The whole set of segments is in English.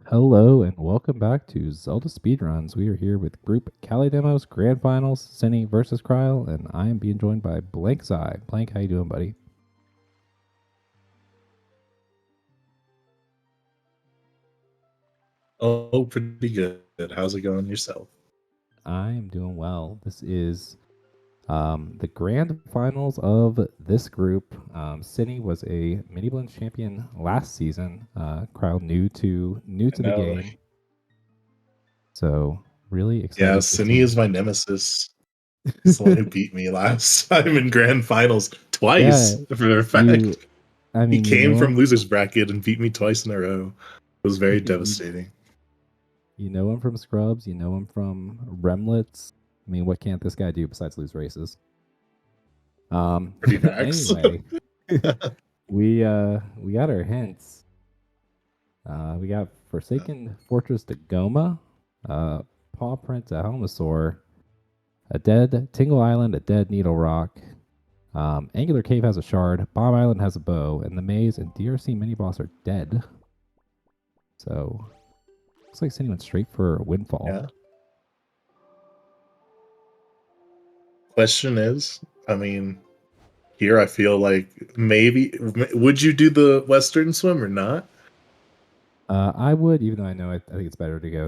Hello and welcome back to Zelda Speedruns. We are here with Group Kalle Demos Grand Finals, Synii versus kryal, and I am being joined by Blank's Eye. Blank, how you doing, buddy? Oh, pretty good. How's it going yourself? I am doing well. This is the Grand Finals of this group. Synii was a Miniblins champion last season. kryal new to I the know. game, so really Yeah, excited to Synii see. is my nemesis. He's the one who beat me last time in grand finals Yeah, twice, for a you. fact. I He mean, you came know from him. losers bracket and beat me twice in a row. It was very you devastating. You know him from Scrubs. You know him from Remlets. I mean, what can't this guy do besides lose races? Pretty facts. Anyway, we got our hints. We got Forsaken Fortress to Goma, Paw Print to Helmasaur, a dead Tingle Island, a dead Needle Rock. Angular Cave has a shard, Bomb Island has a bow, and the maze and DRC mini boss are dead. So looks like Cindy went straight for a windfall. Yeah. Question is, I mean, here I feel like maybe would you do the Western swim or not? I would, even though I think it's better to go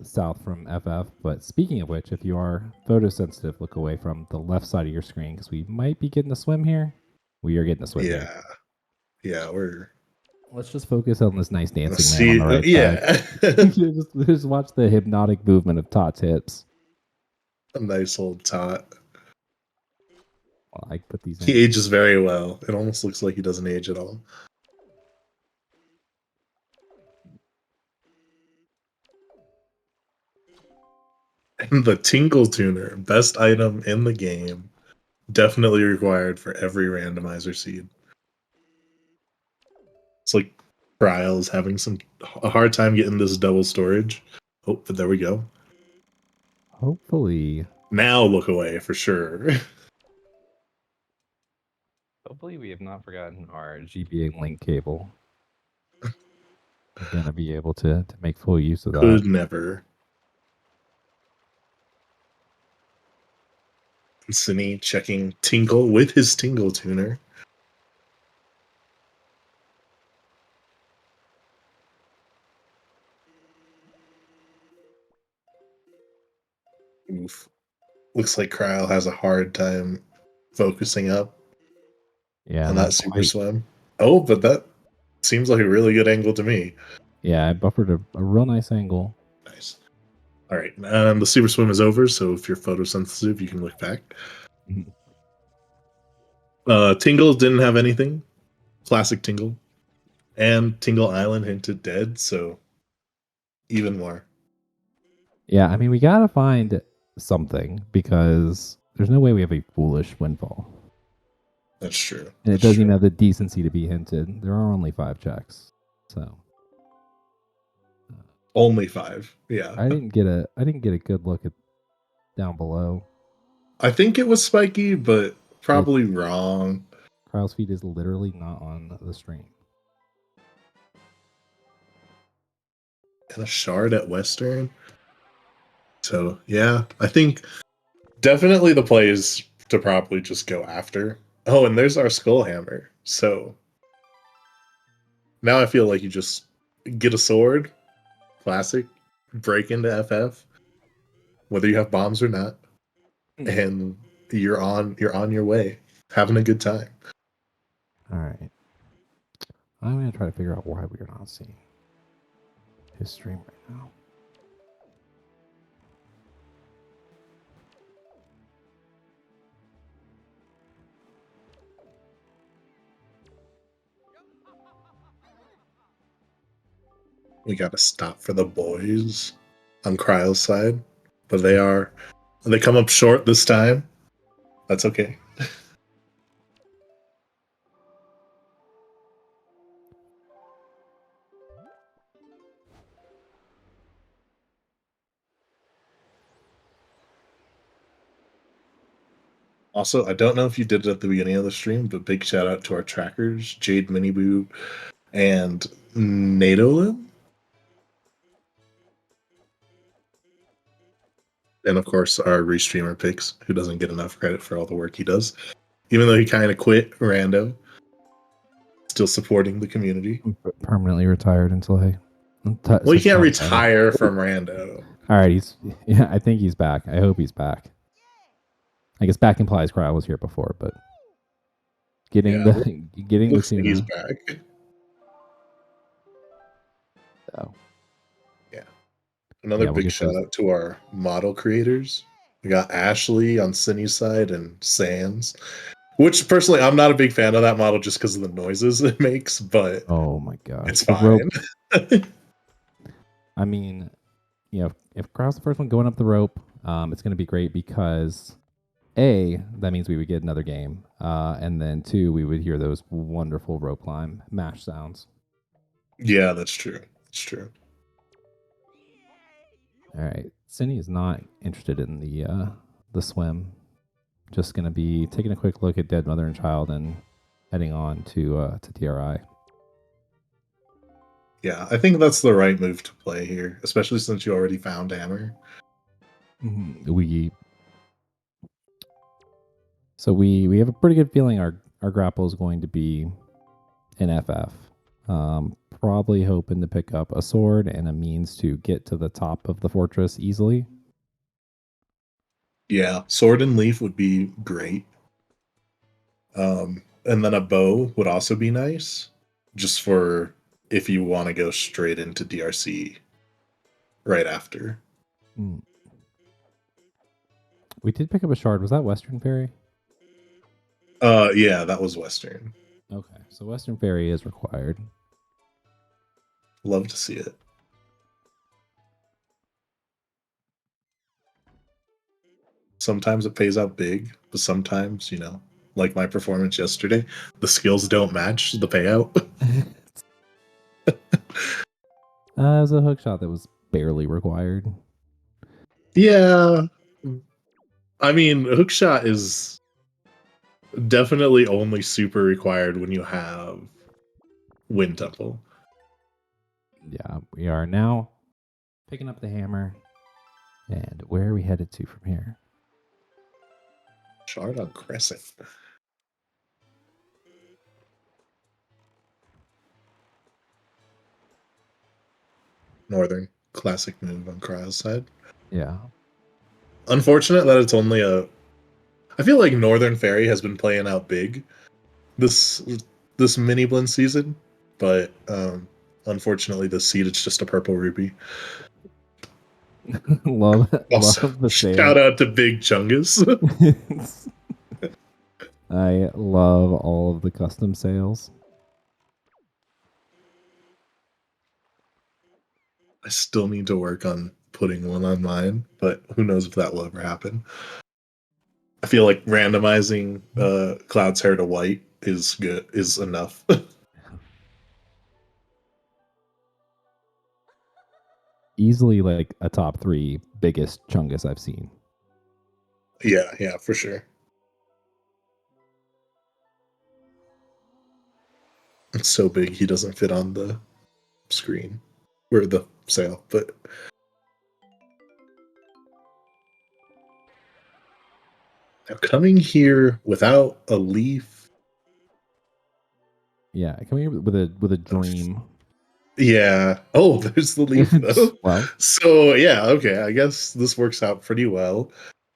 south from FF. But speaking of which, if you are photosensitive, look away from the left side of your screen because we might be getting a swim here. We are getting a swim here. Yeah, we're. Let's just focus on this nice dancing man on See, the right side. yeah. just watch the hypnotic movement of Tot's hips. A nice old tot. Well, I put these in. He ages very well. It almost looks like he doesn't age at all. And the Tingle Tuner, best item in the game, definitely required for every randomizer seed. It's like kryal is having a hard time getting this double storage. Oh, but there we go. Hopefully. Now look away for sure. Hopefully we have not forgotten our GBA link cable. We're gonna be able to make full use of that. Could never. Synii checking Tinkle with his Tingle Tuner. Oof. Looks like kryal has a hard time focusing up. Yeah, On that super swim. Oh, but that seems like a really good angle to me. Yeah, I buffered a real nice angle. Nice. All right, the super swim is over, so if you're photosensitive, you can look back. Tingle didn't have anything. Classic Tingle. And Tingle Island hinted dead, so even more. Yeah, I mean, we gotta find something because there's no way we have a foolish windfall. That's true. And That's it doesn't true. even have the decency to be hinted. There are only 5 checks, so only 5. Yeah, I didn't get a good look at down below. I think it was spiky, but probably wrong. kryal's feed is literally not on the stream. And a shard at Western. So yeah, I think definitely the play is to probably just go after. Oh, and there's our skull hammer. So now I feel like you just get a sword, classic, break into FF, whether you have bombs or not, and you're on your way, having a good time. All right, I'm gonna try to figure out why we are not seeing his stream right now. We got to stop for the boys on kryal's side, but they come up short this time. That's okay. Also, I don't know if you did it at the beginning of the stream, but big shout out to our trackers, Jade Miniboo and Nadolim. And of course, our restreamer Pix, who doesn't get enough credit for all the work he does, even though he kind of quit Rando, still supporting the community. Permanently retired until Well, he can't retire from Rando. All right, I think he's back. I hope he's back. I guess back implies Kryal was here before, but getting Yeah, the looks like he's tuna. back. So, Yeah. Another we'll big get shout those. out to our model creators. We got Ashley on Synnie's side and Sans, which personally I'm not a big fan of that model just because of the noises it makes, but Oh my gosh, it's the rope. fine. I mean, if Kryal's the first one going up the rope, it's going to be great because that means we would get another game, and then 2, we would hear those wonderful rope climb mash sounds. Yeah, that's true. It's true. All right, Synii is not interested in the swim. Just going to be taking a quick look at Dead Mother and Child and heading on to TRI. Yeah, I think that's the right move to play here, especially since you already found Hammer. We have a pretty good feeling our grapple is going to be an FF. Probably hoping to pick up a sword and a means to get to the top of the fortress easily. Yeah, sword and leaf would be great. And then a bow would also be nice, just for if you want to go straight into DRC right after. We did pick up a shard. Was that Western Fairy? Yeah, that was Western. Okay, so Western Fairy is required. Love to see it. Sometimes it pays out big, but sometimes, like my performance yesterday, the skills don't match the payout. It was a hook shot that was barely required. Yeah. I mean, hookshot is definitely only super required when you have Wind Temple. Yeah, we are now picking up the hammer. And where are we headed to from here? Shard on Crescent. Northern. Classic move on Kryal's side. Yeah. Unfortunate that it's only I feel like Northern Fairy has been playing out big this Miniblins season, but unfortunately this seed it's just a purple rupee. love Also, the sale. shout out to Big Chungus. I love all of the custom sales. I still need to work on putting one on mine, but who knows if that will ever happen. I feel like randomizing Cloud's hair to white is enough. Easily like a top 3 biggest Chungus I've seen. Yeah, for sure. It's so big he doesn't fit on the screen or the sale, but now coming here without a leaf. Yeah, coming here with a dream. Yeah. Oh, there's the leaf though. Well, so yeah, okay. I guess this works out pretty well.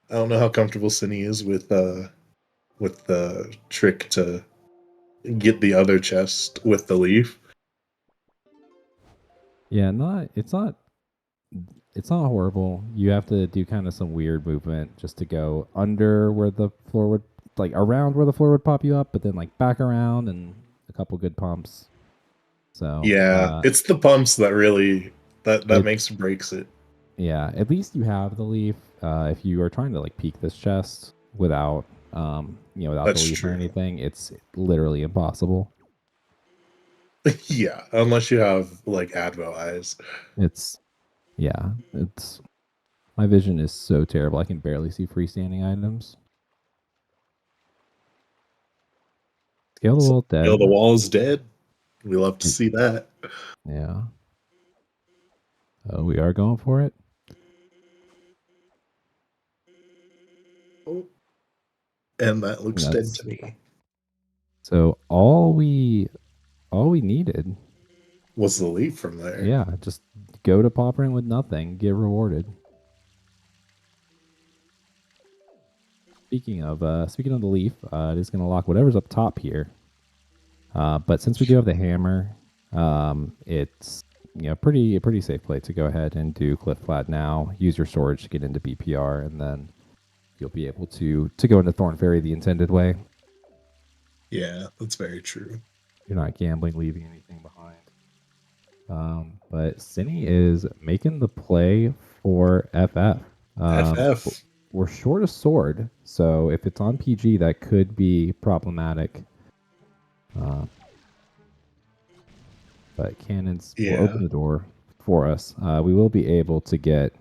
I don't know how comfortable Synii is with the trick to get the other chest with the leaf. yeah, it's not horrible. You have to do kind of some weird movement just to go under where the floor would, like around where the floor would pop you up, but then like back around and a couple good pumps. So Yeah, it's the pumps that really that makes or breaks it. Yeah, at least you have the leaf. If you are trying to like peek this chest without without That's the leaf true. or anything, it's literally impossible. Yeah, unless you have like Advo eyes. It's my vision is so terrible. I can barely see freestanding items. Scale the wall dead. The wall is dead. We love to see that. Yeah. Oh, we are going for it. Oh, and that looks dead That's to me. so all we needed. Was the leap from there? Yeah, just go to Paw Print with nothing, get rewarded. Speaking of the leaf, it is going to lock whatever's up top here. But since we do have the hammer, it's a pretty safe play to go ahead and do Cliff Flat now. Use your storage to get into BPR, and then you'll be able to go into Thorn Fairy the intended way. Yeah, that's very true. You're not gambling, leaving anything behind. But Synii is making the play for FF. FF. We're short a sword, so if it's on PG, that could be problematic. But cannons will Yeah. open the door for us. We will be able to get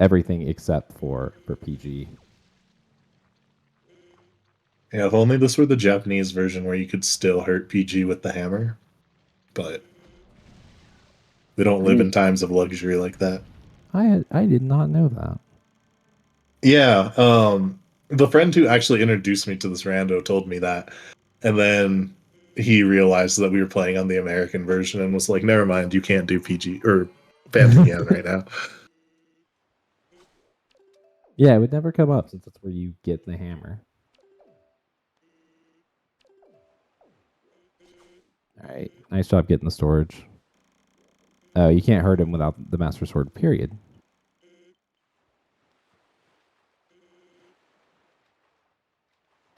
everything except for PG. Yeah, if only this were the Japanese version where you could still hurt PG with the hammer. But we don't live in times of luxury like that. I did not know that. Yeah, the friend who actually introduced me to this rando told me that, and then he realized that we were playing on the American version and was like, "Never mind, you can't do PG or Phantom Yen right now." Yeah, it would never come up since that's where you get the hammer. All right, nice job getting the storage. You can't hurt him without the Master Sword, period.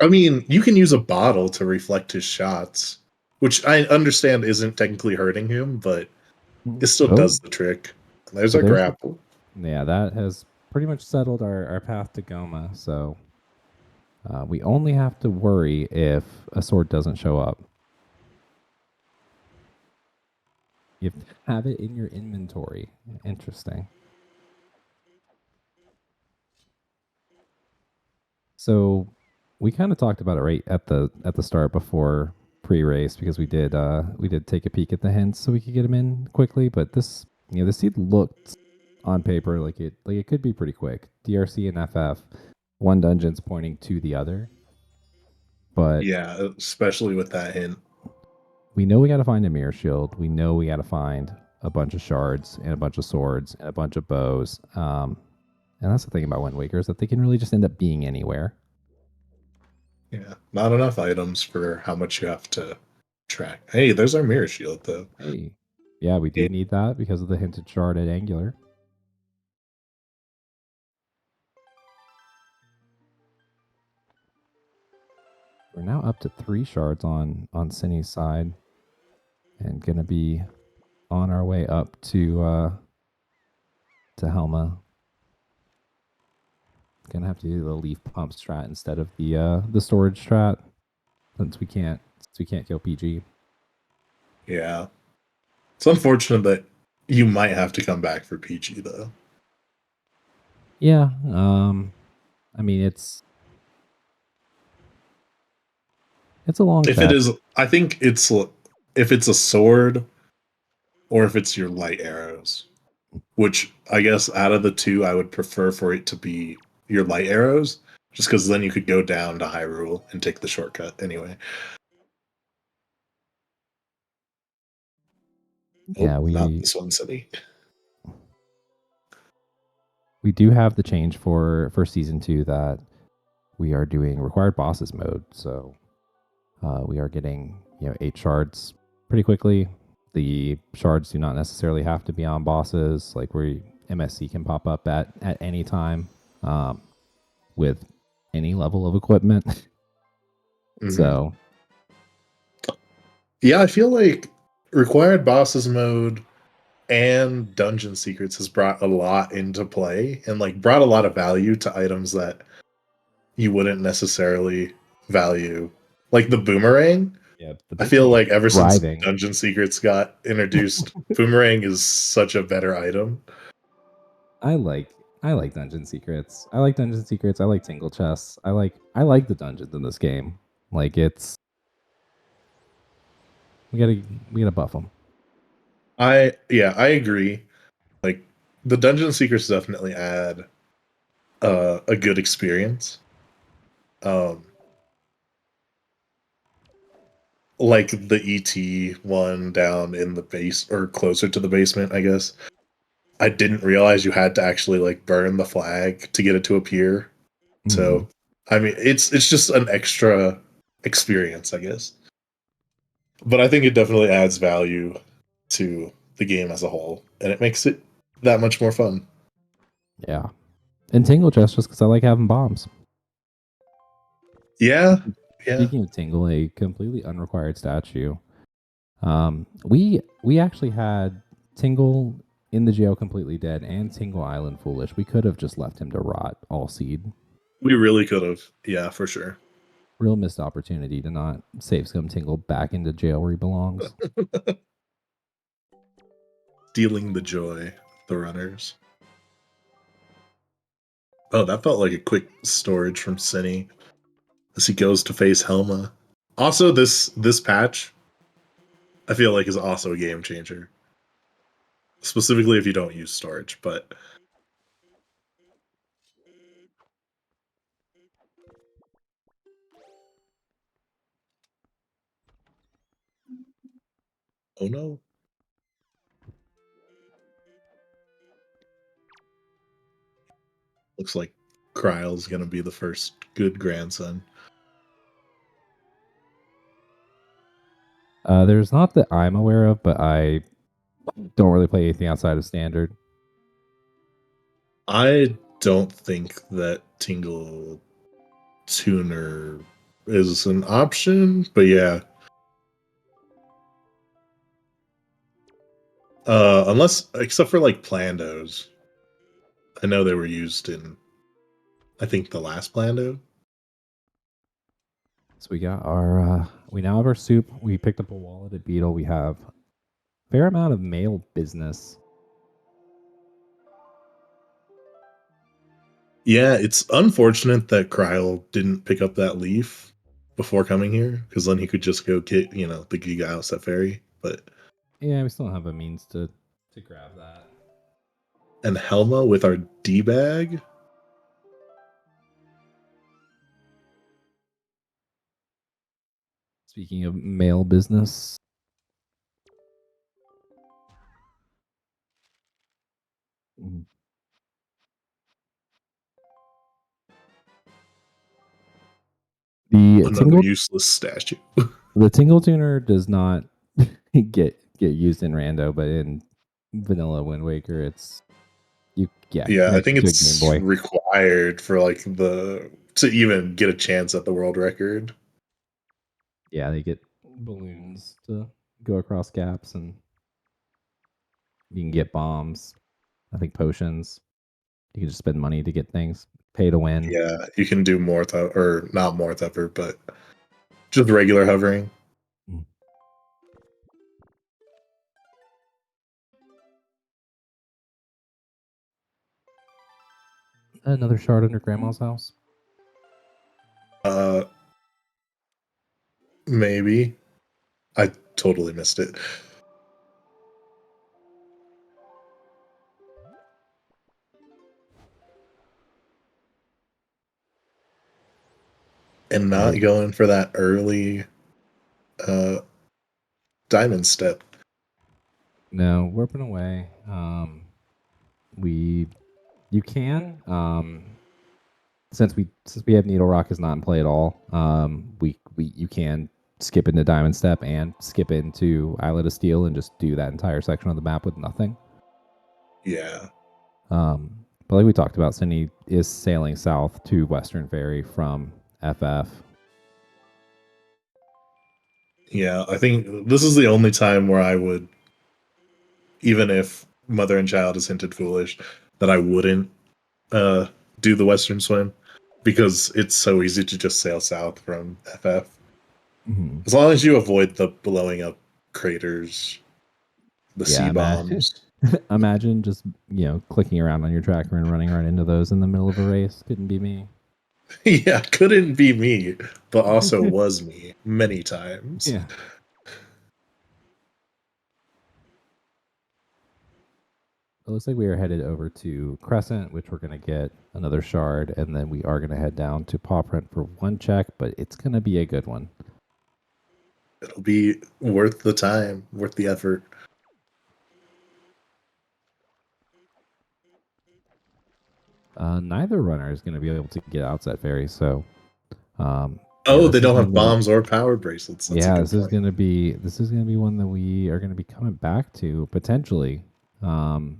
I mean, you can use a bottle to reflect his shots, which I understand isn't technically hurting him, but it still Oh, does the trick. There's so our there's grapple. yeah, that has pretty much settled our path to Goma. So we only have to worry if a sword doesn't show up. You have to have it in your inventory. Interesting. So we kind of talked about it right at the start before pre-race because we did take a peek at the hints so we could get them in quickly. But this the seed looked on paper like it could be pretty quick. DRC and FF, one dungeon's pointing to the other, but Yeah, especially with that hint. we know we got to find a mirror shield. We know we got to find a bunch of shards and a bunch of swords and a bunch of bows. And that's the thing about Wind Waker is that they can really just end up being anywhere. Yeah, not enough items for how much you have to track. Hey, there's our mirror shield, though. Hey, yeah, we do need that because of the hinted shard at Angular. We're now up to 3 shards on Synni's side, and gonna be on our way up to Helma. Gonna have to do the leaf pump strat instead of the storage strat, since we can't kill PG. Yeah. It's unfortunate that you might have to come back for PG, though. Yeah, I mean it's a long If it bet. is, I think it's if it's a sword or if it's your light arrows, which I guess out of the two, I would prefer for it to be your light arrows, just because then you could go down to Hyrule and take the shortcut anyway. Yeah, Oh, not this one, City. we do have the change for season 2 that we are doing required bosses mode. So we are getting 8 shards pretty quickly. The shards do not necessarily have to be on bosses. Like where MSC can pop up at any time with any level of equipment. Mm-hmm. So yeah, I feel like required bosses mode and dungeon secrets has brought a lot into play and like brought a lot of value to items that you wouldn't necessarily value, like the boomerang. yeah, the I feel boomerang like is ever since thriving. dungeon secrets got introduced, boomerang is such a better item. I like dungeon secrets. I like dungeon secrets. I like tingle chests. I like the dungeons in this game. Like it's we gotta buff them. I agree. Like the dungeon secrets definitely add a good experience. like the ET one down in the base or closer to the basement, I guess. I didn't realize you had to actually like burn the flag to get it to appear. So, I mean, it's just an extra experience, I guess. But I think it definitely adds value to the game as a whole, and it makes it that much more fun. Yeah. And Tingle just because I like having bombs. Yeah, yeah. Speaking of Tingle, a completely unrequired statue. We actually had Tingle in the jail completely dead and Tingle Island foolish. We could have just left him to rot all seed. We really could have. Yeah, for sure. Real missed opportunity to not save Scum Tingle back into jail where he belongs. Stealing the joy, the runners. Oh, that felt like a quick storage from Synii as he goes to face Helma. Also, this patch, I feel like, is also a game changer. Specifically if you don't use storage, but oh no. Looks like Kryal's gonna be the first good grandson. There's not that I'm aware of, but I don't really play anything outside of standard. I don't think that Tingle Tuner is an option, but yeah. Unless except for like Plandos. I know they were used in I think the last Plando. So we got our we now have our soup. We picked up a wallet at Beetle. We have a fair amount of mail business. Yeah, it's unfortunate that Kryal didn't pick up that leaf before coming here, because then he could just go get, the Giga Outset Fairy. But Yeah, we still don't have a means to grab that. and Helma with our D bag. Speaking of mail business, the Another tingle useless statue. the tingle tuner does not get used in rando, but in vanilla Wind Waker, it's Yeah, I connect think it to a Game it's Boy. required for like to even get a chance at the world record. Yeah, they get balloons to go across gaps, and you can get bombs. I think potions. You can just spend money to get things. Pay to win. Yeah, you can do more or not more hover, but just regular hovering. Mm. Another shard under Grandma's house. Uh, maybe. I totally missed it. And not going for that early diamond step. No, warping away. You can since we have Needle Rock is not in play at all. You can skip into Diamond Step and skip into Islet of Steel and just do that entire section of the map with nothing. Yeah. But like we talked about, Synii is sailing south to Western Ferry from FF. Yeah, I think this is the only time where I would, even if Mother and Child is hinted foolish, that I wouldn't uh, do the Western swim because it's so easy to just sail south from FF. Mm-hmm. As long as you avoid the blowing up craters, the sea bombs. Imagine just clicking around on your tracker and running right into those in the middle of a race. Couldn't be me. Yeah, couldn't be me, but also was me many times. Yeah. it looks like we are headed over to Crescent, which we're going to get another shard, and then we are going to head down to Paw Print for one check, but it's going to be a good one. It'll be worth the time, worth the effort. Neither runner is going to be able to get Outset Fairy, so Oh, this they is don't one have that bombs or power bracelets. That's a good this is point. going to be one that we are going to be coming back to potentially, in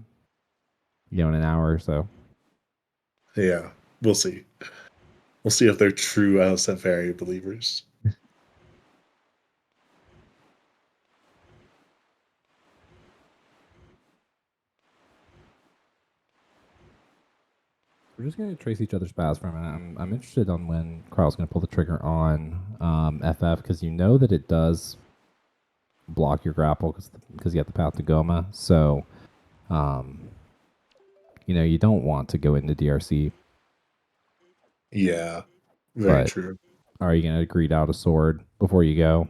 an hour or so. Yeah, we'll see. We'll see if they're true Outset Fairy believers. We're just going to trace each other's paths for a minute. I'm interested on when Carl's going to pull the trigger on FF, because you know that it does block your grapple because you have the path to Goma. So, you don't want to go into DRC. Yeah, very But true. are you going to greed out a sword before you go?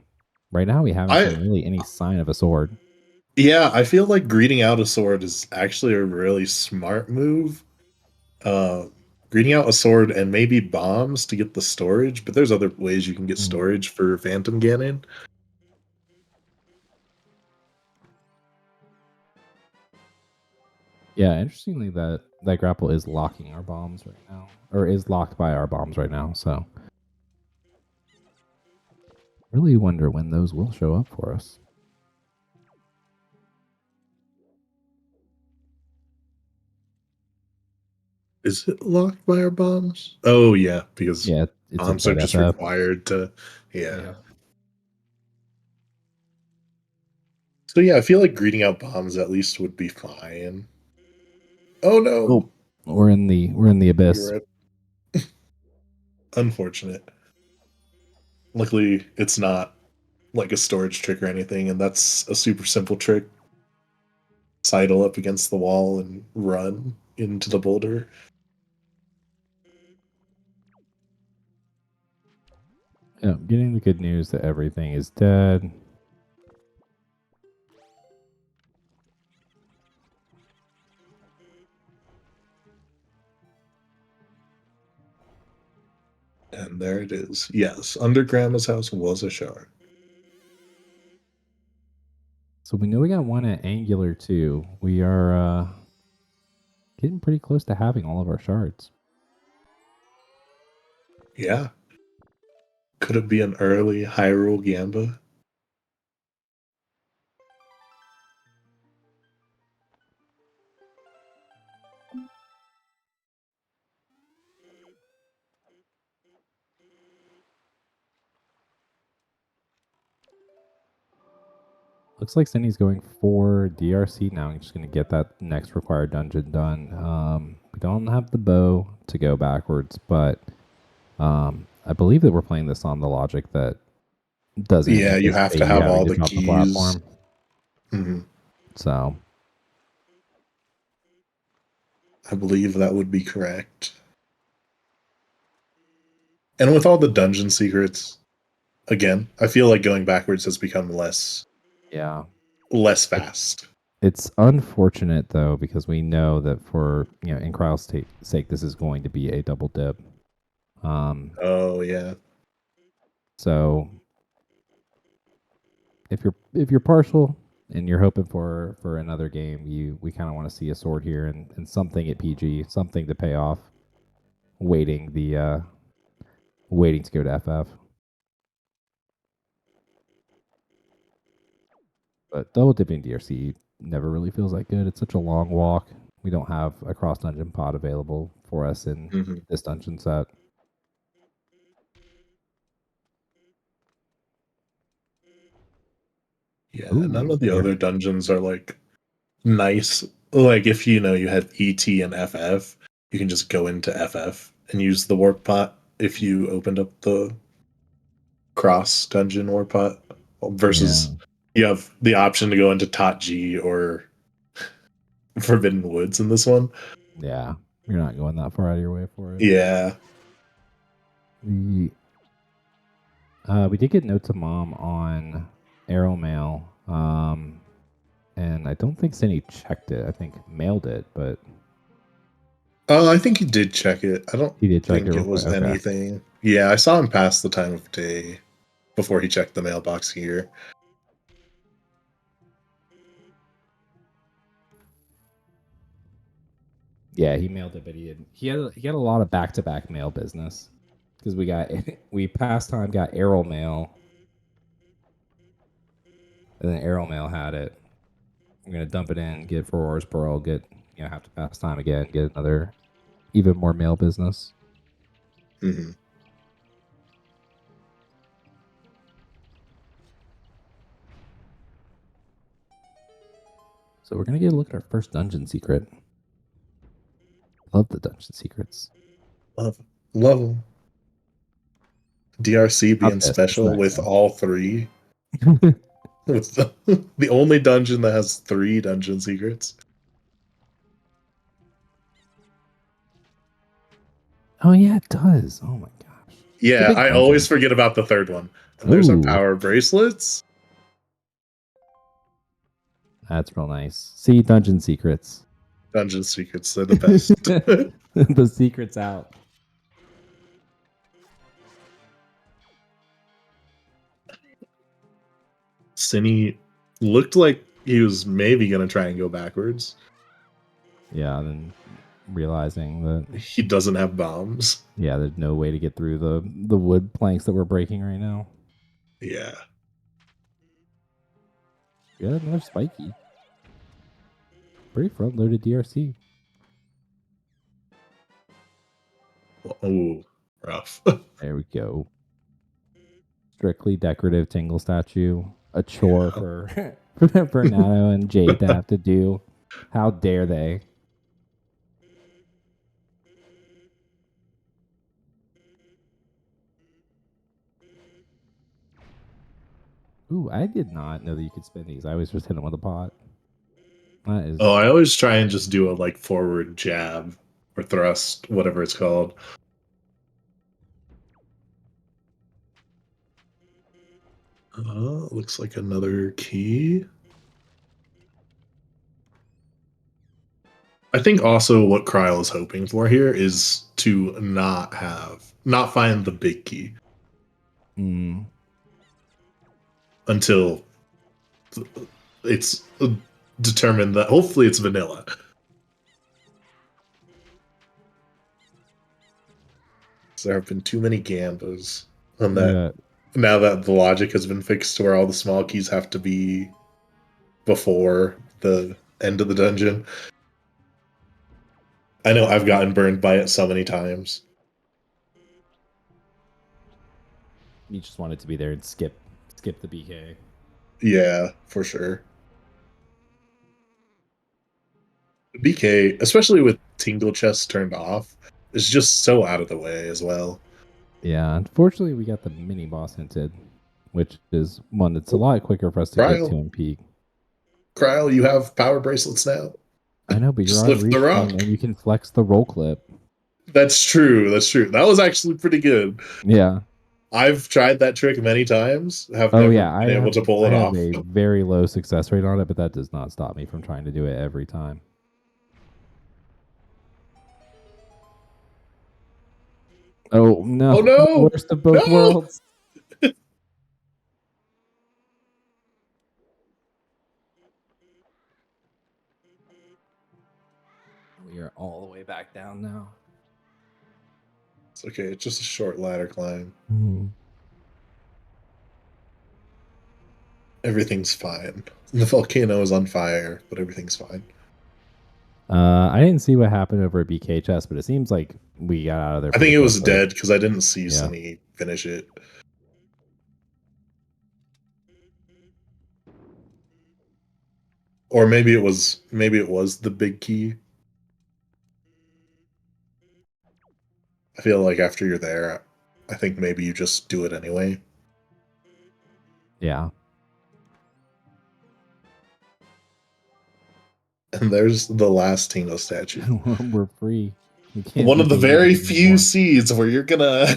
Right now, we haven't seen really any sign of a sword. Yeah, I feel like greeting out a sword is actually a really smart move. Greeting out a sword and maybe bombs to get the storage, but there's other ways you can get storage for Phantom Ganon. Yeah, interestingly, that grapple is locking our bombs right now, or is locked by our bombs right now. So, really wonder when those will show up for us. Is it locked by our bombs? Oh yeah, because Yeah, it's bombs are inside just FF. required to. Yeah. So yeah, I feel like greeting out bombs at least would be fine. Oh no, Oh, we're in the abyss. you're right. Unfortunate. Luckily, it's not like a storage trick or anything, and that's a super simple trick. Sidle up against the wall and run into the boulder. Yeah, getting the good news that everything is dead. And there it is. Yes, under Grandma's house was a shard. So we know we got one at Angular too. We are getting pretty close to having all of our shards. Yeah. Could it be an early Hyrule Gamba? Looks like Cindy's going for DRC now. I'm just going to get that next required dungeon done. We don't have the bow to go backwards, but I believe that we're playing this on the logic that doesn't Yeah, you have anticipate to you have having all to the jump the keys. platform. Mm-hmm. So I believe that would be correct. And with all the dungeon secrets, again, I feel like going backwards has become less yeah, fast. it's unfortunate though, because we know that for in Kryal's sake, this is going to be a double dip. Oh yeah. So if you're partial and you're hoping for another game, we kind of want to see a sword here and something at PG, something to pay off. Waiting to go to FF. But double dipping DRC never really feels like good. It's such a long walk. We don't have a cross dungeon pod available for us in this dungeon set. Yeah, Ooh, none of the here. other dungeons are like nice. Like if you have ET and FF, you can just go into FF and use the warp pot if you opened up the cross dungeon warp pot Yeah, versus you have the option to go into Tot G or Forbidden Woods in this one. yeah. You're not going that far out of your way for it. Yeah. We did get note to mom on Arrow Mail, And I don't think Synii checked it. I think mailed it, but I think he did check it. I don't he did check think it it real was quick. Okay. anything. Yeah, I saw him pass the time of day before he checked the mailbox here. Yeah, he mailed it, but he had a lot of back-to-back mail business because we past time got Arrow Mail, and then Arrow Mail had it. We're gonna dump it in, get 4 hours Pearl, get have to pass time again, get another even more mail business. Mm-hmm. So we're gonna get a look at our first dungeon secret. Love the dungeon secrets. Love them. DRC being Not this, special with one. all 3. With the only dungeon that has 3 dungeon secrets. Oh yeah, it does. Oh my gosh. Yeah, I always forget about the 3rd one. And there's our power bracelets. That's real nice. See, dungeon secrets. Dungeon secrets, they're the best. The secret's out. Synii looked like he was maybe going to try and go backwards. Yeah, then realizing that he doesn't have bombs. Yeah, there's no way to get through the wood planks that we're breaking right now. Yeah. Yeah, another spiky. Pretty front loaded DRC. Oh, rough. There we go. Strictly decorative tingle statue. A chore for Nano and Jade to have to do. How dare they? Ooh, I did not know that you could spin these. I always just hit them with a pot. That is. Oh, I always try and just do a forward jab or thrust, whatever it's called. Looks like another key. I think also what Kryal is hoping for here is to not find the big key. Until it's determined that hopefully it's vanilla. There have been too many gambas on that. Now that the logic has been fixed to where all the small keys have to be before the end of the dungeon. I know I've gotten burned by it so many times. You just want it to be there and skip the BK. Yeah, for sure. BK, especially with Tingle Chest turned off, is just so out of the way as well. Yeah, unfortunately we got the mini boss hinted, which is one that's a lot quicker for us to get to in peak. Kryal, you have power bracelets now. I know, but just lift the rock and you can flex the roll clip. That's true. That was actually pretty good. Yeah. I've tried that trick many times. Have never been able to pull it off. I have a very low success rate on it, but that does not stop me from trying to do it every time. Oh no! Oh no! Worst of both worlds. We are all the way back down now. It's okay. It's just a short ladder climb. Everything's fine. The volcano is on fire, but everything's fine. I didn't see what happened over at BK chest, but it seems like we got out of there. I think it was dead because I didn't see Synii finish it. Or maybe it was the big key. I feel like after you're there, I think maybe you just do it anyway. Yeah. And there's the last Tingle statue. We're free. One of the very few seeds where you're gonna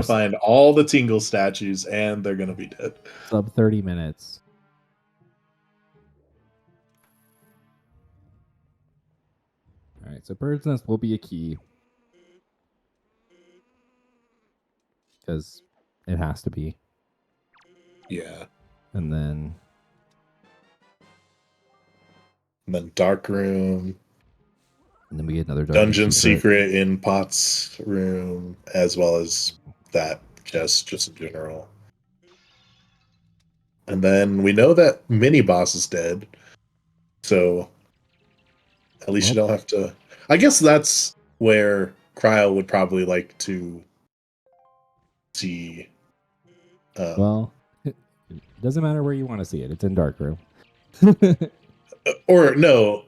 find all the Tingle statues and they're gonna be dead. Sub 30 minutes. right, so bird's nest will be a key because it has to be. Yeah. And then Dark room. And then we get another Dungeon secret in Pot's room, as well as that just in general. And then we know that mini boss is dead, so at least you don't have to. I guess that's where Kryal would probably like to see. Well, it doesn't matter where you want to see it. It's in dark room. Or no,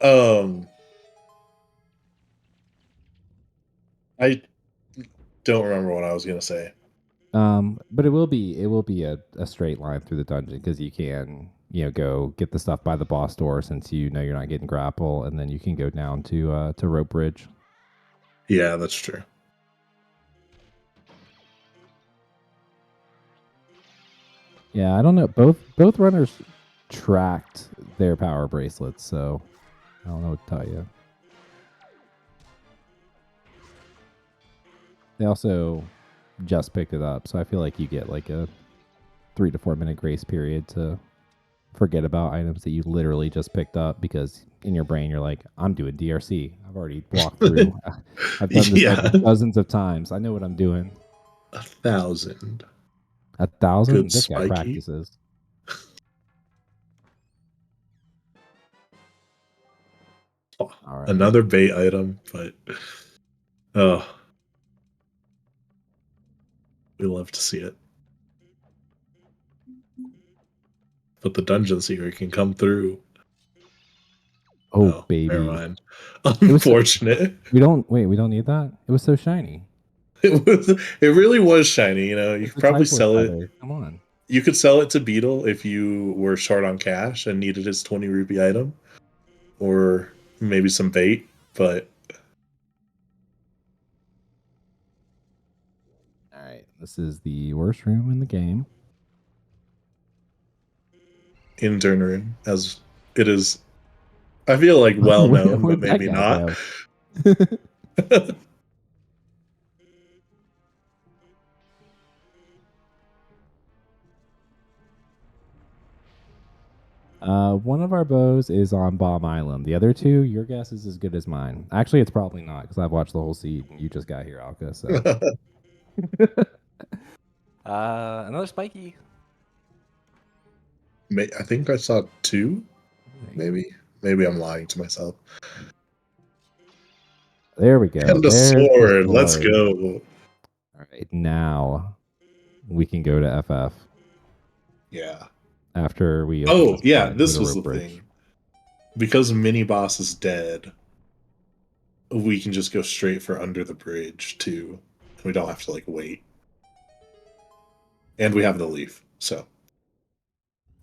I don't remember what I was gonna say. But it will be a straight line through the dungeon because you can go get the stuff by the boss door since you know you're not getting grapple, and then you can go down to Rope Bridge. Yeah, that's true. Yeah, I don't know. Both runners tracked their power bracelets, so I don't know what to tell you. They also just picked it up, so I feel like you get like a 3 to 4 minute grace period to forget about items that you literally just picked up because in your brain you're like, I'm doing DRC. I've already walked through. I've done this like dozens of times. I know what I'm doing. 1,000. 1,000? Good This guy spiky. practices. Oh, right. Another bait item, but we love to see it. But the dungeon secret can come through. Oh, baby. Never mind. Unfortunate. We don't need that. It was so shiny. It really was shiny, You could probably sell it. Come on. You could sell it to Beetle if you were short on cash and needed his 20 rupee item. Or maybe some bait, but alright, this is the worst room in the game. Intern room, as it is, I feel like well known, but maybe not. One of our bows is on Bomb Island. The other two, your guess is as good as mine. Actually, it's probably not because I've watched the whole seed. You just got here, Alka. So, another spiky. I think I saw 2. Maybe I'm lying to myself. There we go. And the sword. Let's go. All right, now we can go to FF. Yeah. After we. This was the thing. Because mini boss is dead, we can just go straight for under the bridge too. We don't have to wait. And we have the leaf, so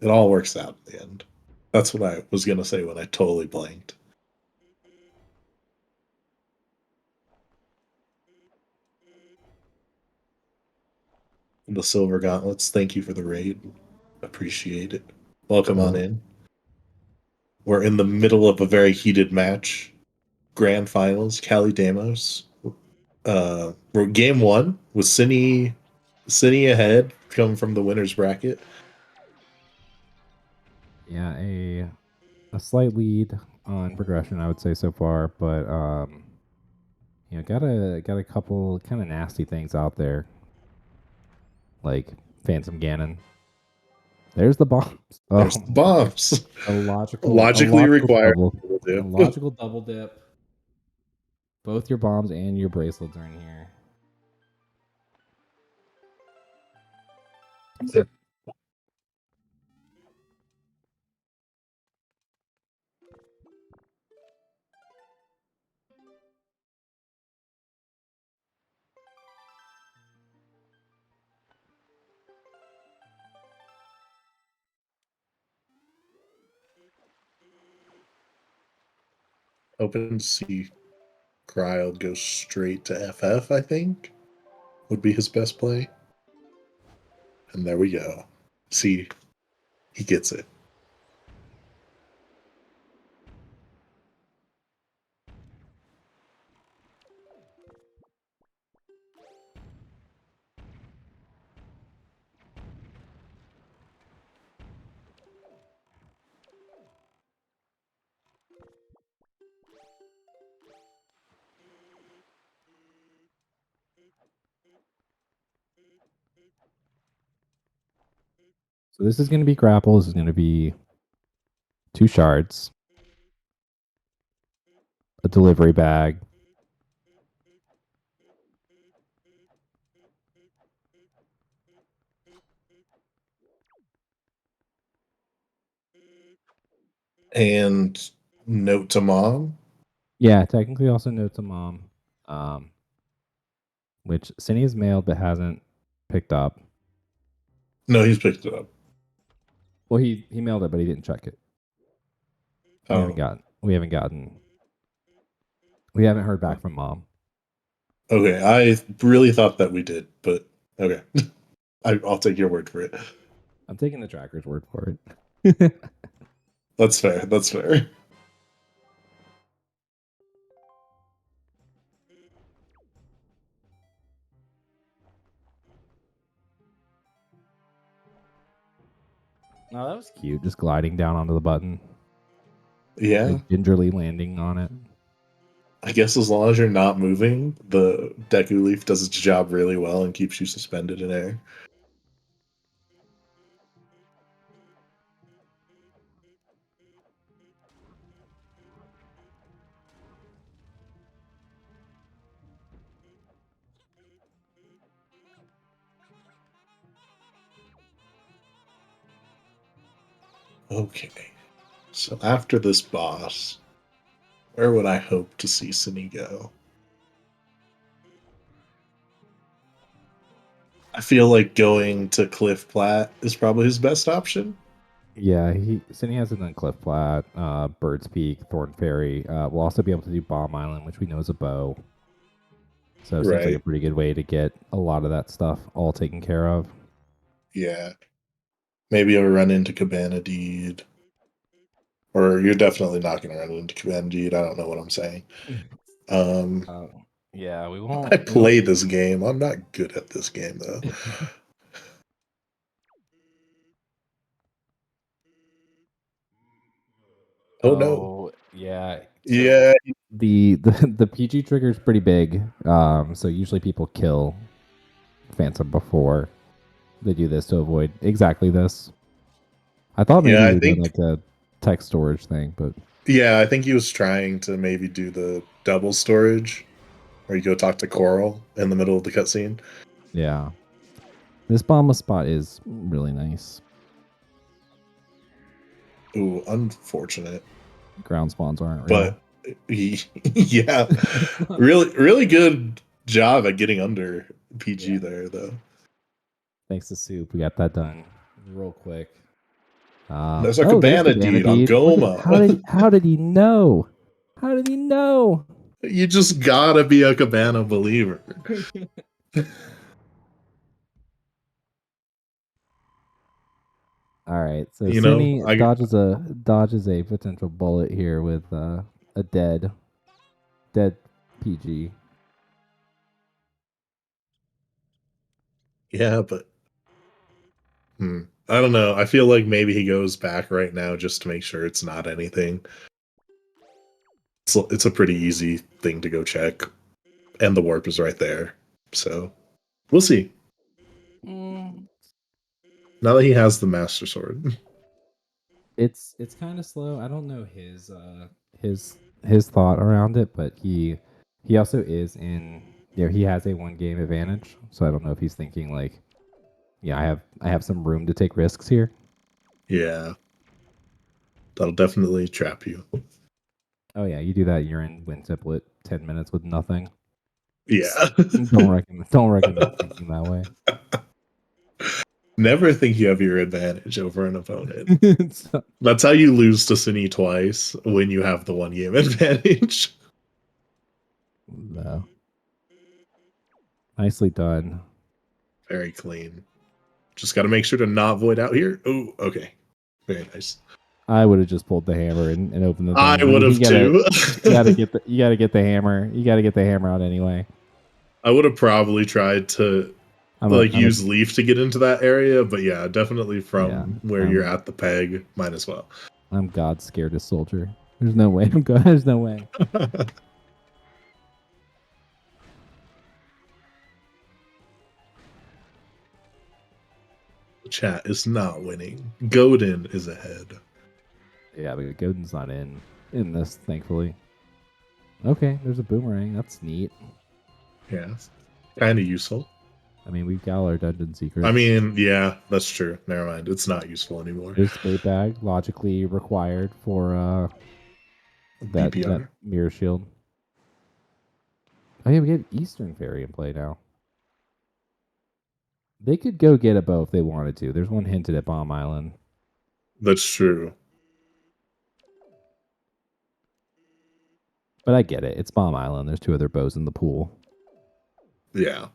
it all works out in the end. That's what I was gonna say when I totally blanked. The silver gauntlets, thank you for the raid. Appreciate it. Welcome on in. We're in the middle of a very heated match. Grand finals, Kalle Damos. We're game 1 with Synii ahead, coming from the winner's bracket. Yeah, a slight lead on progression, I would say so far, but got a couple kind of nasty things out there, like Phantom Ganon. There's the bombs. There's the bombs. Logically required. A logical double dip. Both your bombs and your bracelets are in here. Open to see Kryal go straight to FF, I think, would be his best play. And there we go. See, he gets it. So this is going to be grapple. This is going to be 2 shards, a delivery bag, And note to mom. yeah, technically also note to mom, which Synii has mailed but hasn't picked up. No, he's picked it up. Well, he mailed it, but he didn't check it. We haven't heard back from mom. Okay, I really thought that we did, but okay. I'll take your word for it. I'm taking the tracker's word for it. That's fair. That's fair. Oh, that was cute. Just gliding down onto the button. Yeah. Like gingerly landing on it. I guess as long as you're not moving, the Deku Leaf does its job really well and keeps you suspended in air. Okay. So after this boss, where would I hope to see Synii go? I feel like going to Cliff Plat is probably his best option. Yeah, Synii hasn't done Cliff Flat, Bird's Peak, Thorn Ferry. We'll also be able to do Bomb Island, which we know is a bow. So it seems like a Right. pretty good way to get a lot of that stuff all taken care of. Yeah. Maybe I'll run into Cabana Deed. Or you're definitely not going to run into Cabana Deed. I don't know what I'm saying. Yeah, we I won't. play this game. I'm not good at this game, though. Oh, no. Yeah. So Yeah. the PG trigger is pretty big. So usually people kill Phantom before they do this to avoid exactly this. I thought maybe Yeah, he I was doing think. like a text storage thing, but Yeah, I think he was trying to maybe do the double storage, where you go talk to Coral in the middle of the cutscene. yeah. This Bomba spot is really nice. Ooh, unfortunate. Ground spawns aren't real. But yeah, really good job at getting under PG Yeah. there, though. Thanks to Soup, we got that done real quick. There's a There's Cabana Cabana Deed on Deed. Look at Goma. how did he know? How did he know? You just gotta be a Cabana believer. All right, so You know, Synii dodges a potential bullet here with a dead PG. yeah, but I don't know. I feel like maybe he goes back right now just to make sure it's not anything. It's a pretty easy thing to go check, and the warp is right there. So we'll see. Now that he has the Master Sword. It's kind of slow. I don't know his thought around it, but he also is in he has a 1 game advantage. So I don't know if he's thinking like, yeah, I have some room to take risks here. Yeah, that'll definitely trap you. Oh yeah, you do that, you're in win template 10 minutes with nothing. Yeah. Don't recommend thinking that way. Never think you have your advantage over an opponent. So- That's how you lose to Synii twice when you have the 1 game advantage. no. Nicely done. Very clean. Just got to make sure to not void out here. Oh, okay. Very nice. I would have just pulled the hammer and opened the I thing. would have too. You gotta get the hammer. You gotta get the hammer out anyway. I would have probably tried to use Leaf to get into that area, but yeah, definitely from where you're at the peg, might as well. I'm God's scaredest soldier. There's no way. There's no way. chat is not winning. Godin is ahead. Yeah, but Godin's not in this, thankfully. Okay, there's a boomerang. That's neat. Yeah, kind of useful. I mean, we've got all our dungeon secrets. I mean, yeah, that's true. Never mind. It's not useful anymore. There's bait bag, logically required for that BPR. mirror shield. Oh yeah, we have Eastern Fairy in play now. They could go get a bow if they wanted to. There's one hinted at Bomb Island. That's true. But I get it. It's Bomb Island. There's 2 other bows in the pool. Yeah.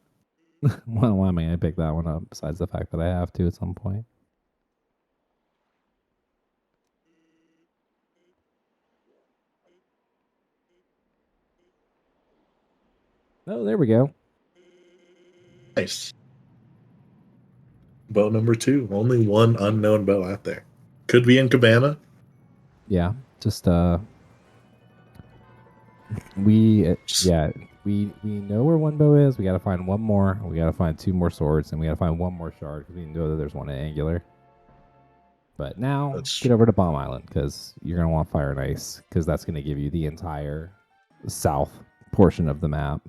Why am I going to pick that one up besides the fact that I have to at some point? Oh, there we go. Nice. Bow number 2. Only one unknown bow out there. Could be in Cabana. Yeah, just we know where one bow is. We got to find one more. We got to find 2 more swords, and we got to find one more shard because we know that there's one at Angular. But now get over to Bomb Island because you're gonna want Fire and Ice because that's gonna give you the entire south portion of the map.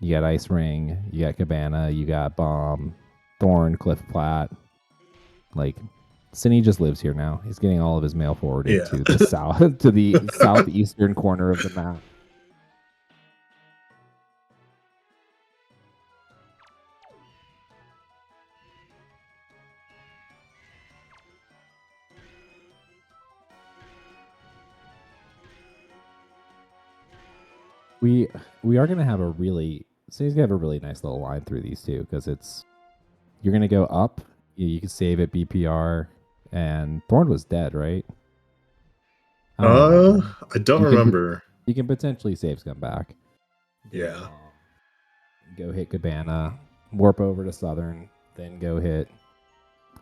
You got Ice Ring, you got Cabana, you got Bomb, Thorn, Cliff Plat. Like, Synii just lives here now. He's getting all of his mail forwarded to the south, to the southeastern corner of the map. We are gonna have a really Synnii's gonna have a really nice little line through these 2 because you're gonna go up. You can save it BPR, and Thorn was dead, right? I don't remember. You can potentially save Scum back. Yeah. Go hit Cabana, warp over to Southern, then go hit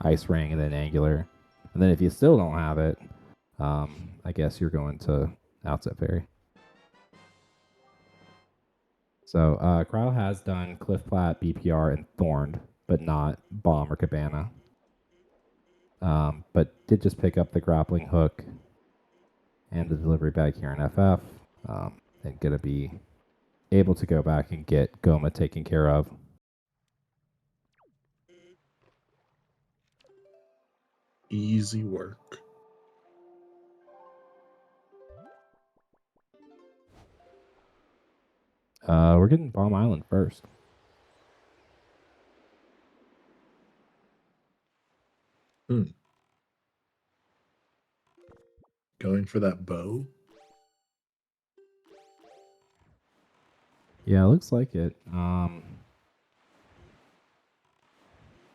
Ice Ring and then Angular. And then if you still don't have it, I guess you're going to Outset Ferry. So Kryal has done Cliff Plat, BPR, and Thorned, but not Bomb or Cabana. But did just pick up the grappling hook and the delivery bag here in FF. And going to be able to go back and get Goma taken care of. Easy work. We're getting Bomb Island first. Going for that bow? Yeah, it looks like it. I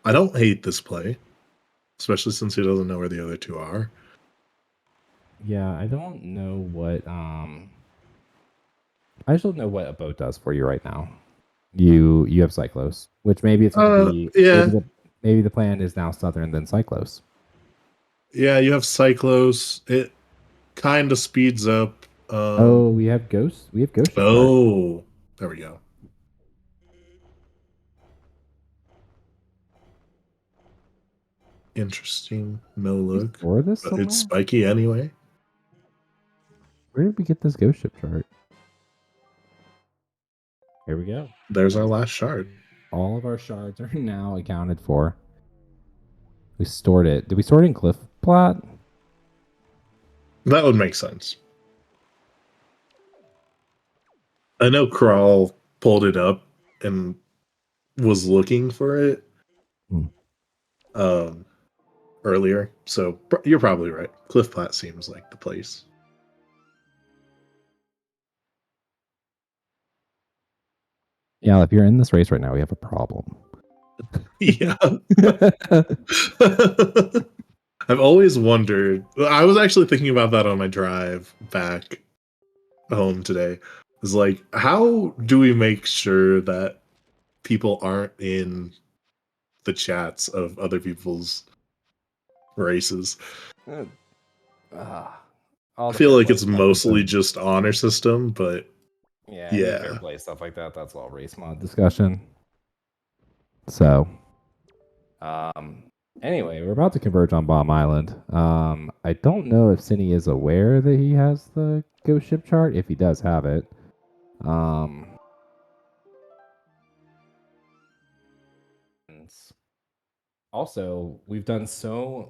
don't hate this play, especially since he doesn't know where the other 2 are. Yeah, I don't know what I just don't know what a boat does for you right now. You have Cyclos, which maybe it's going to be maybe the plan is now Southern then Cyclos. Yeah, you have Cyclos. It kind of speeds up. We have Ghost. We have Ghost. Oh, there we go. Interesting. No look. Or this but it's spiky anyway. Where did we get this ghost ship chart? Here we go. There's our last shard. All of our shards are now accounted for. We stored it. Did we store it in Cliff Plat? That would make sense. I know Crawl pulled it up and was looking for it earlier, so you're probably right. Cliff Plat seems like the place. Yeah, if you're in this race right now, we have a problem. Yeah. I've always wondered. I was actually thinking about that on my drive back home today. It's like, how do we make sure that people aren't in the chats of other people's races? I feel like it's mostly just honor system, but yeah, fair play stuff like that. That's all race mod discussion. So, Anyway, we're about to converge on Bomb Island. I don't know if Synii is aware that he has the ghost ship chart, if he does have it. Um, and also, we've done so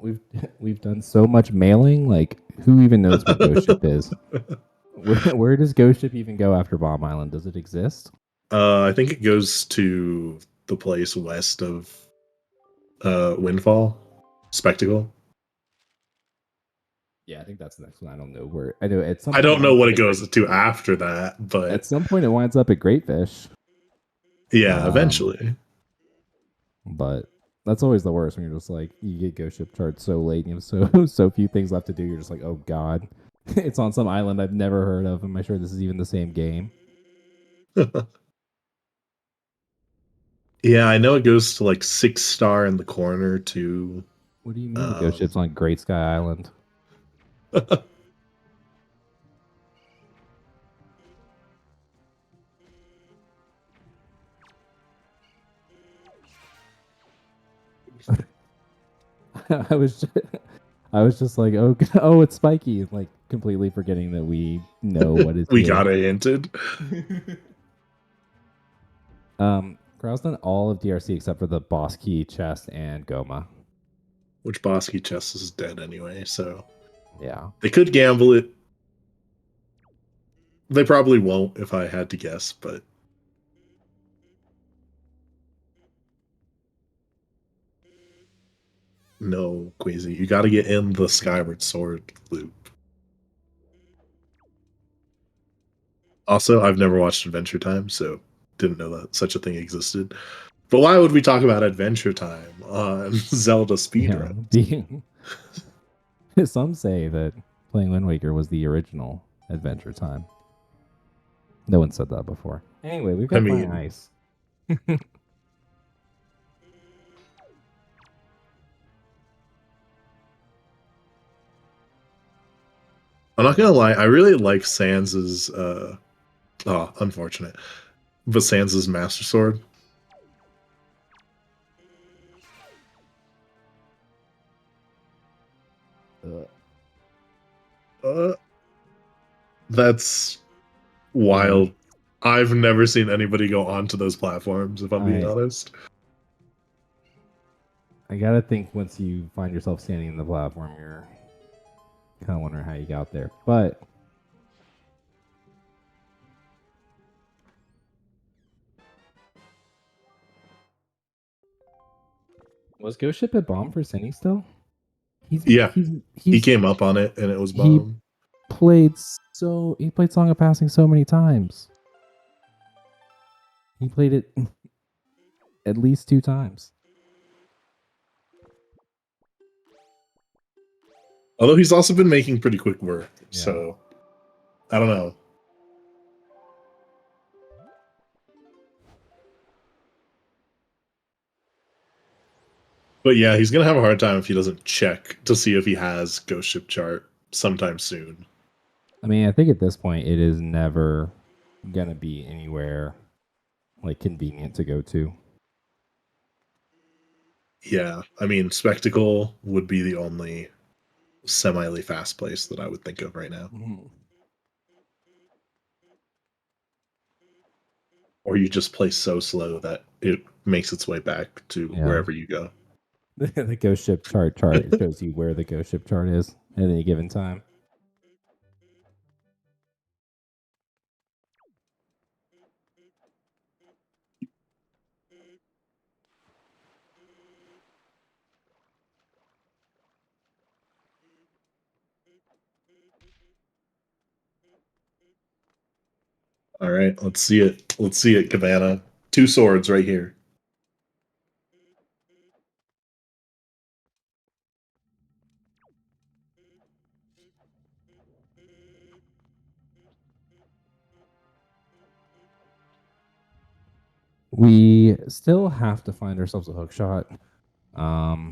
we've done so much mailing. Like, who even knows what ghost ship is? Where does ghost ship even go after Bomb Island? Does it exist? I think it goes to the place west of Windfall Spectacle. Yeah, I think that's the next one. I don't know where. I know at some I point don't know winds what up it at goes to after that, but At some point, it winds up at Greatfish. yeah, eventually. But that's always the worst when you're just like you get ghost ship charts so late and you have so few things left to do. You're just like, oh god, it's on some island I've never heard of. Am I sure this is even the same game? Yeah, I know it goes to like 6-star in the corner too. What do you mean the ghost ship's on Great Sky Island? I was just, I was just like, oh, oh, it's spiky, like completely forgetting that we know what is We here. got it hinted. Krau's done all of DRC except for the boss key, chest, and Goma. Which Bosky chest is dead anyway, so Yeah. they could gamble it. They probably won't if I had to guess, but no, Queasy. You gotta get in the Skyward Sword loop. Also, I've never watched Adventure Time, so didn't know that such a thing existed. But why would we talk about Adventure Time on Zelda Speedruns? Yeah. Some say that playing Wind Waker was the original Adventure Time. No one said that before. Anyway, we've got I Flying mean, Ice. I'm not gonna lie, I really like Sans's oh, unfortunate. But Sans's Master Sword. That's wild. Yeah, I've never seen anybody go onto those platforms, if I'm being honest. I gotta think once you find yourself standing in the platform, you're kind of wondering how you got there. But was Ghost Ship at Bomb for Synii still? Yeah, He's he came up on it and it was he bomb. played he played Song of Passing so many times. He played it at least 2 times. Although he's also been making pretty quick work, Yeah. so I don't know. But yeah, he's gonna have a hard time if he doesn't check to see if he has Ghost Ship chart sometime soon. I mean, I think at this point it is never gonna be anywhere like convenient to go to. Yeah, I mean, Spectacle would be the only semi fast place that I would think of right now. Or you just play so slow that it makes its way back to wherever you go. The Ghost Ship chart shows you where the Ghost Ship chart is at any given time. All right, let's see it. Let's see it, Cabana. 2 swords right here. We still have to find ourselves a hook shot. Yeah,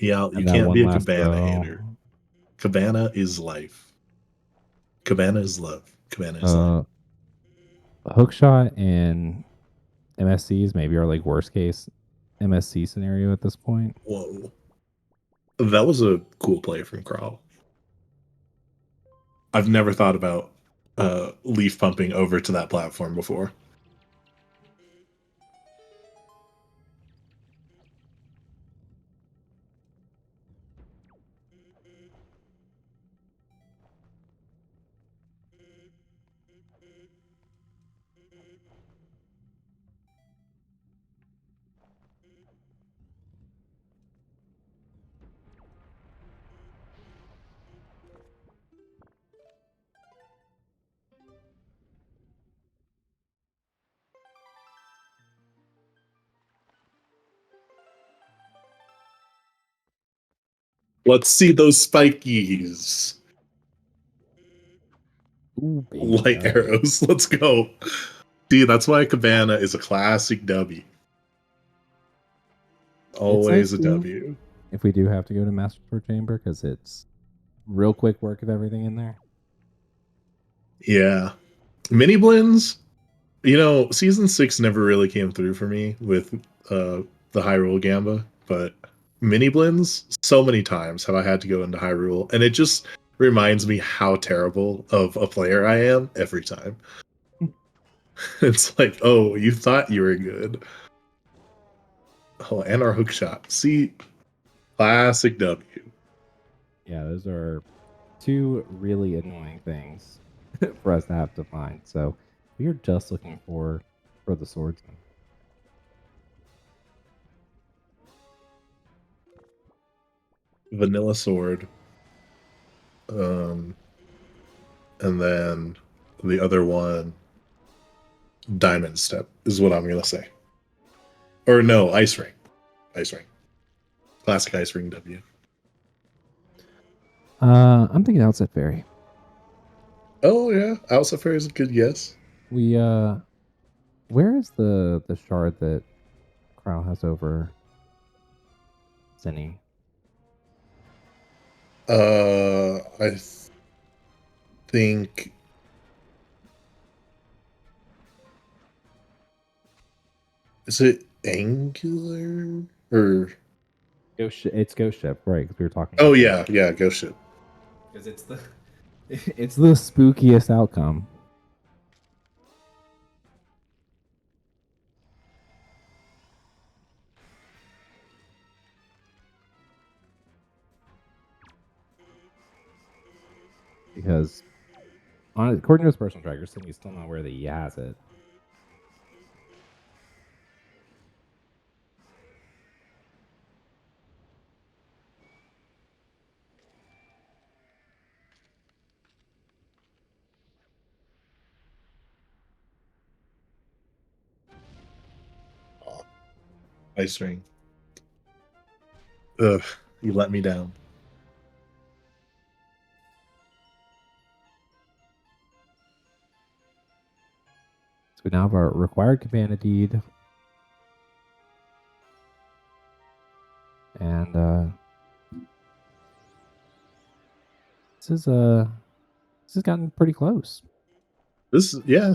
you and that can't one be a last Cabana row. hater. Cabana is life. Cabana is love. Cabana is life. Hook shot and MSCs maybe are like worst case. MSC scenario at this point. Whoa. That was a cool play from Kral. I've never thought about leaf pumping over to that platform before. Let's see those spikies. Ooh, baby. Light All right. arrows. Let's go. See, that's why Cabana is a classic W. It's nice Always a too W. if we do have to go to Master Sword Chamber because it's real quick work of everything in there. Yeah. Miniblins, season 6 never really came through for me with the Hyrule Gamba, but Miniblins, so many times have I had to go into Hyrule, and it just reminds me how terrible of a player I am every time. It's like, oh, you thought you were good. Oh, and our hook shot. See, classic W. Yeah, those are two really annoying things for us to have to find. So we are just looking for the swordsman. Vanilla sword. And then the other one, diamond step, is what I'm gonna say. Or no, ice ring. Ice ring. Classic ice ring W. I'm thinking Outset Fairy. Oh yeah, Alsa Fair is a good guess. We where is the shard that Crow has over Synii? I think is it angular or? It's Ghost Ship, right? Because we were talking Oh about yeah, yeah, ghost ship. because it's the it's the spookiest outcome. Because according to his personal tracker, Synnii's still not aware that he has it. Oh, ice ring. Ugh, you let me down. So we now have our required Cabana deed. And this has gotten pretty close. Yeah,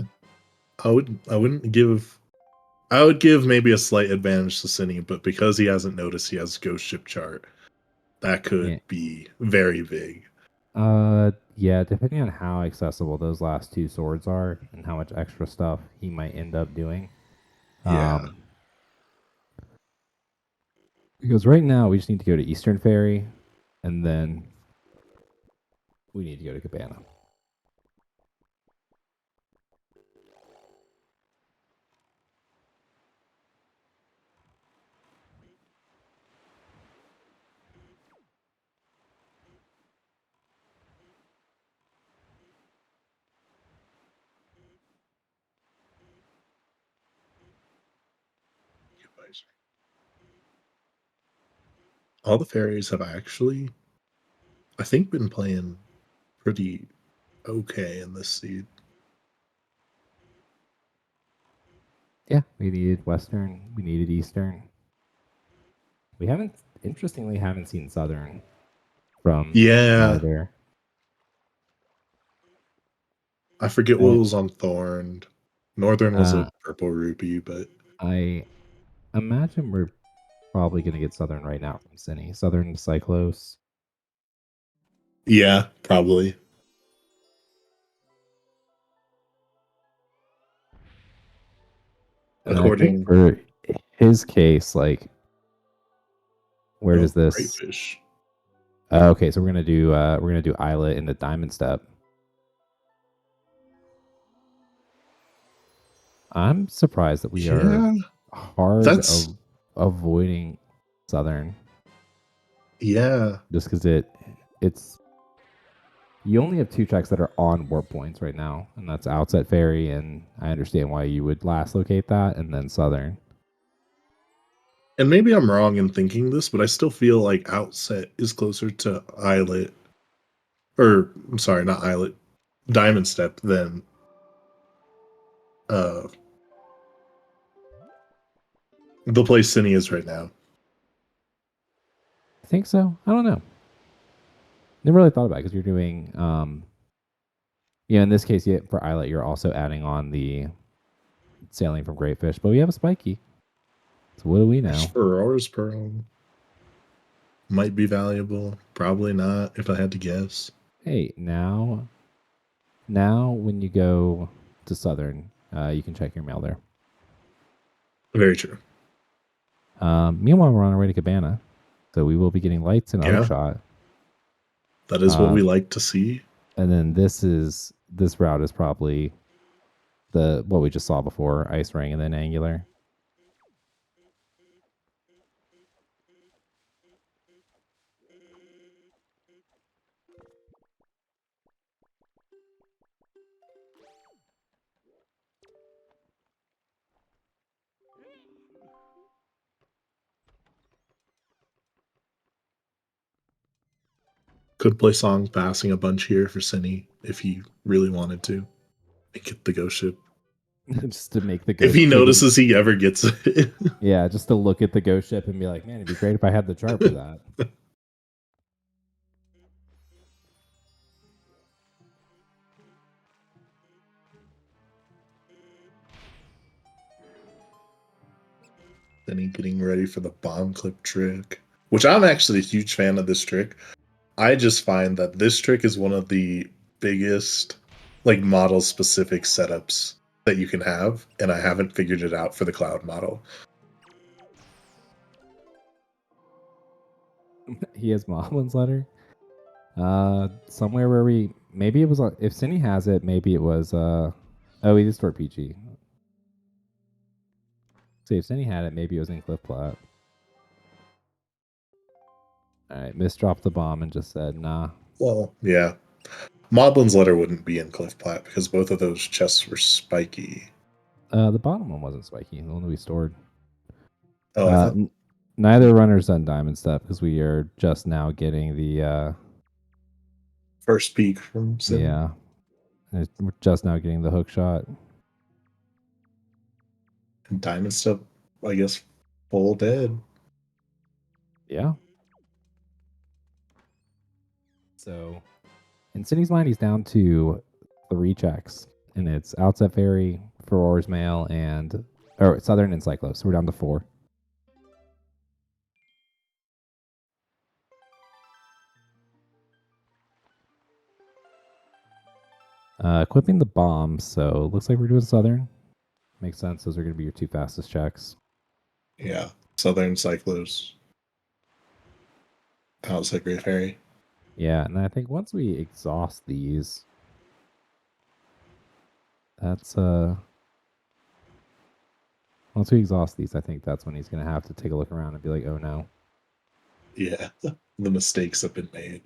I would give maybe a slight advantage to Cine, but because he hasn't noticed he has ghost ship chart, that could Yeah. be very big. Yeah, depending on how accessible those last two swords are and how much extra stuff he might end up doing. Yeah. Because right now we just need to go to Eastern Ferry, and then we need to go to Cabana. All the fairies have actually, I think, been playing pretty okay in this seed. Yeah, we needed Western, we needed Eastern. We interestingly, haven't seen Southern from Yeah, either. I forget what was on Thorned. Northern was a Uh, purple rupee, but I imagine we're probably going to get Southern right now from Synii. Southern Cyclos. Yeah, probably. And I think According, for his case, like, where does this? Crayfish. Okay, so we're gonna do Islet into Diamond Step. I'm surprised that we are Yeah, hard that's avoiding Southern yeah. just because it's you only have two checks that are on warp points right now, and that's Outset Ferry, and I understand why you would last locate that, and then Southern. And maybe I'm wrong in thinking this, but I still feel like Outset is closer to Islet, or I'm sorry, not Islet, Diamond Step than uh the place Synii is right now. I think so. I don't know. Never really thought about it because you're doing, in this case, for Islet, you're also adding on the sailing from Great Fish, but we have a spiky. So what do we know? Ferrar's Pearl might be valuable. Probably not, if I had to guess. Hey, now when you go to Southern, you can check your mail there. Very true. Meanwhile, we're on our way to Cabana, so we will be getting lights and a hook Yeah. shot. That is what we like to see. And then this route is probably what we just saw before, Ice Ring and then Angular. Could play Song passing a bunch here for Synii if he really wanted to. And get the ghost ship. Just to make the ghost If he ship notices he ever gets it. yeah, just to look at the ghost ship and be like, man, it'd be great if I had the chart for that. Then he getting ready for the bomb clip trick, which I'm actually a huge fan of this trick. I just find that this trick is one of the biggest like model specific setups that you can have, and I haven't figured it out for the cloud model. He has Moblin's letter. Somewhere where maybe it was if Synii has it, maybe it was he did store PG. See, if Synii had it, maybe it was in Cliff Plat. All right, Miss dropped the bomb and just said, nah. Well, yeah. Moblin's letter wouldn't be in Cliff Plat because both of those chests were spiky. The bottom one wasn't spiky, the one that we stored. Oh, I thought neither runner's done Diamond Step because we are just now getting the first peek from Sim. yeah. We're just now getting the hook shot. And Diamond Step, I guess, full dead. Yeah. So, in Synnii's mind, he's down to 3 checks, and it's Outset Ferry, Ferror's Mail, or Southern and Cyclos. So we're down to 4. Equipping the bomb, so looks like we're doing Southern. Makes sense. Those are going to be your 2 fastest checks. Yeah, Southern Cyclos. Outset Great Fairy. Yeah, and I think once we exhaust these, that's once we exhaust these, I think that's when he's going to have to take a look around and be like, oh no. Yeah, the mistakes have been made.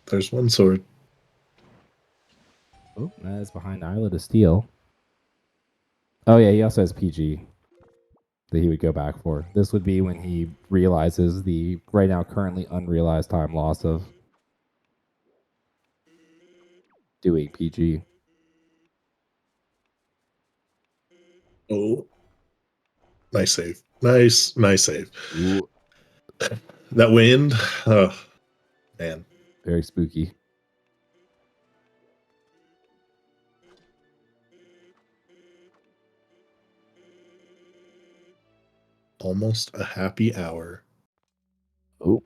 There's one sword. Oh, that is behind Islet of Steel. Oh yeah, he also has PG that he would go back for. This would be when he realizes the right now currently unrealized time loss of doing PG. Oh, nice save. Nice save. Ooh. That wind. Man. Very spooky. Almost a happy hour. Oh.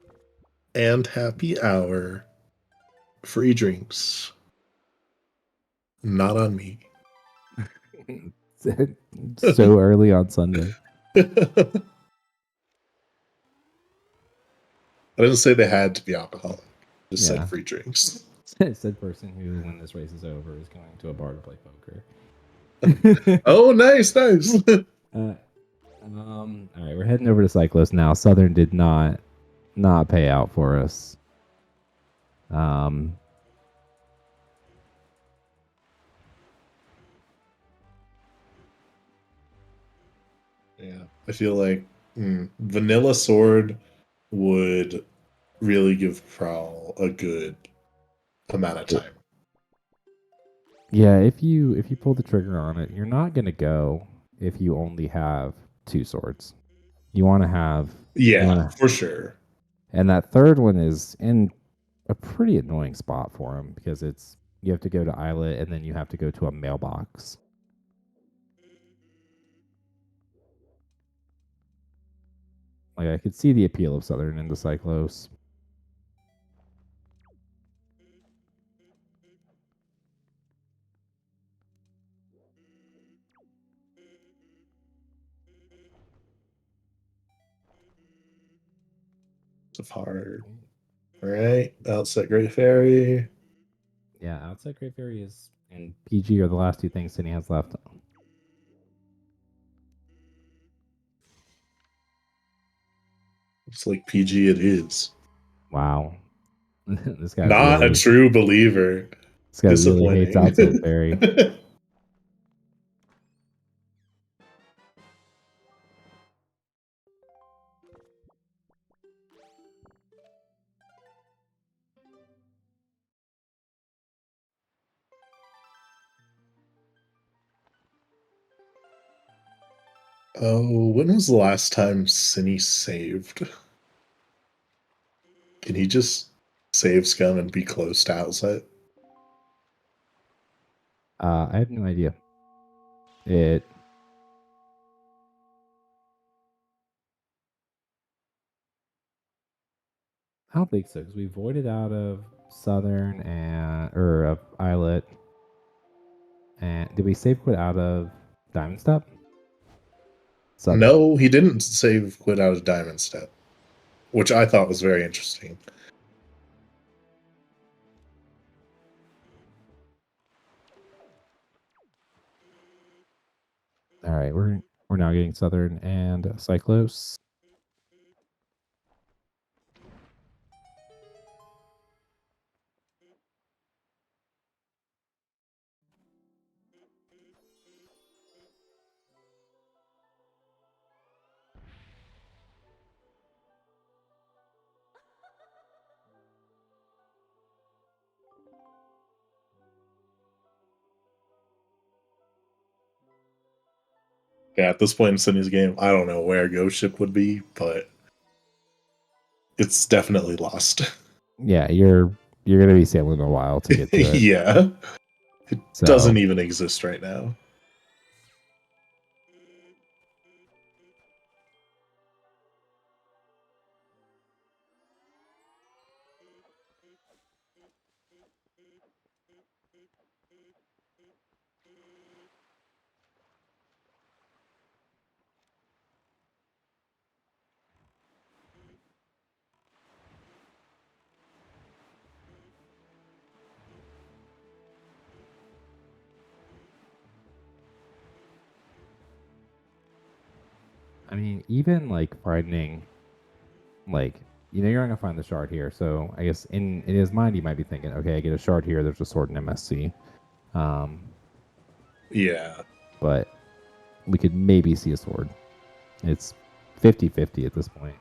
And happy hour. Free drinks. Not on me. So early on Sunday. I didn't say they had to be alcoholic. Just Yeah. said free drinks. Said person who, when this race is over, is going to a bar to play poker. Oh, nice. All right, we're heading over to Cyclist now. Southern did not pay out for us. Yeah, I feel like Vanilla Sword would really give Prowl a good amount of time. Yeah, if you pull the trigger on it, you're not gonna go if you only have 2 swords. You want to have For sure. and that third one is in a pretty annoying spot for him because you have to go to Islet and then you have to go to a mailbox. Like I could see the appeal of Southern into Cyclos. It's hard. All right, Outset Great Fairy. Yeah, Outside Great Fairy is and PG are the last 2 things Synii has left. It's like PG it is. Wow. This guy Not a true believer. This guy really hates Outside Fairy. Oh, when was the last time Synii saved? Can he just save Scum and be close to Outset? I have no idea. I don't think so because we voided out of Southern or of Islet. And did we save quit out of Diamond Step? Southern. No, he didn't save quit out of Diamond Step, which I thought was very interesting. All right, we're now getting Southern and Cyclos. Yeah, at this point in Synnii's game, I don't know where Ghost Ship would be, but it's definitely lost. Yeah, you're gonna be sailing a while to get to it. Yeah, it doesn't even exist right now. I mean, even like finding, like, you're not gonna find the shard here. So I guess in his mind, he might be thinking, okay, I get a shard here. There's a sword in MSC. Yeah, but we could maybe see a sword. It's 50-50 at this point.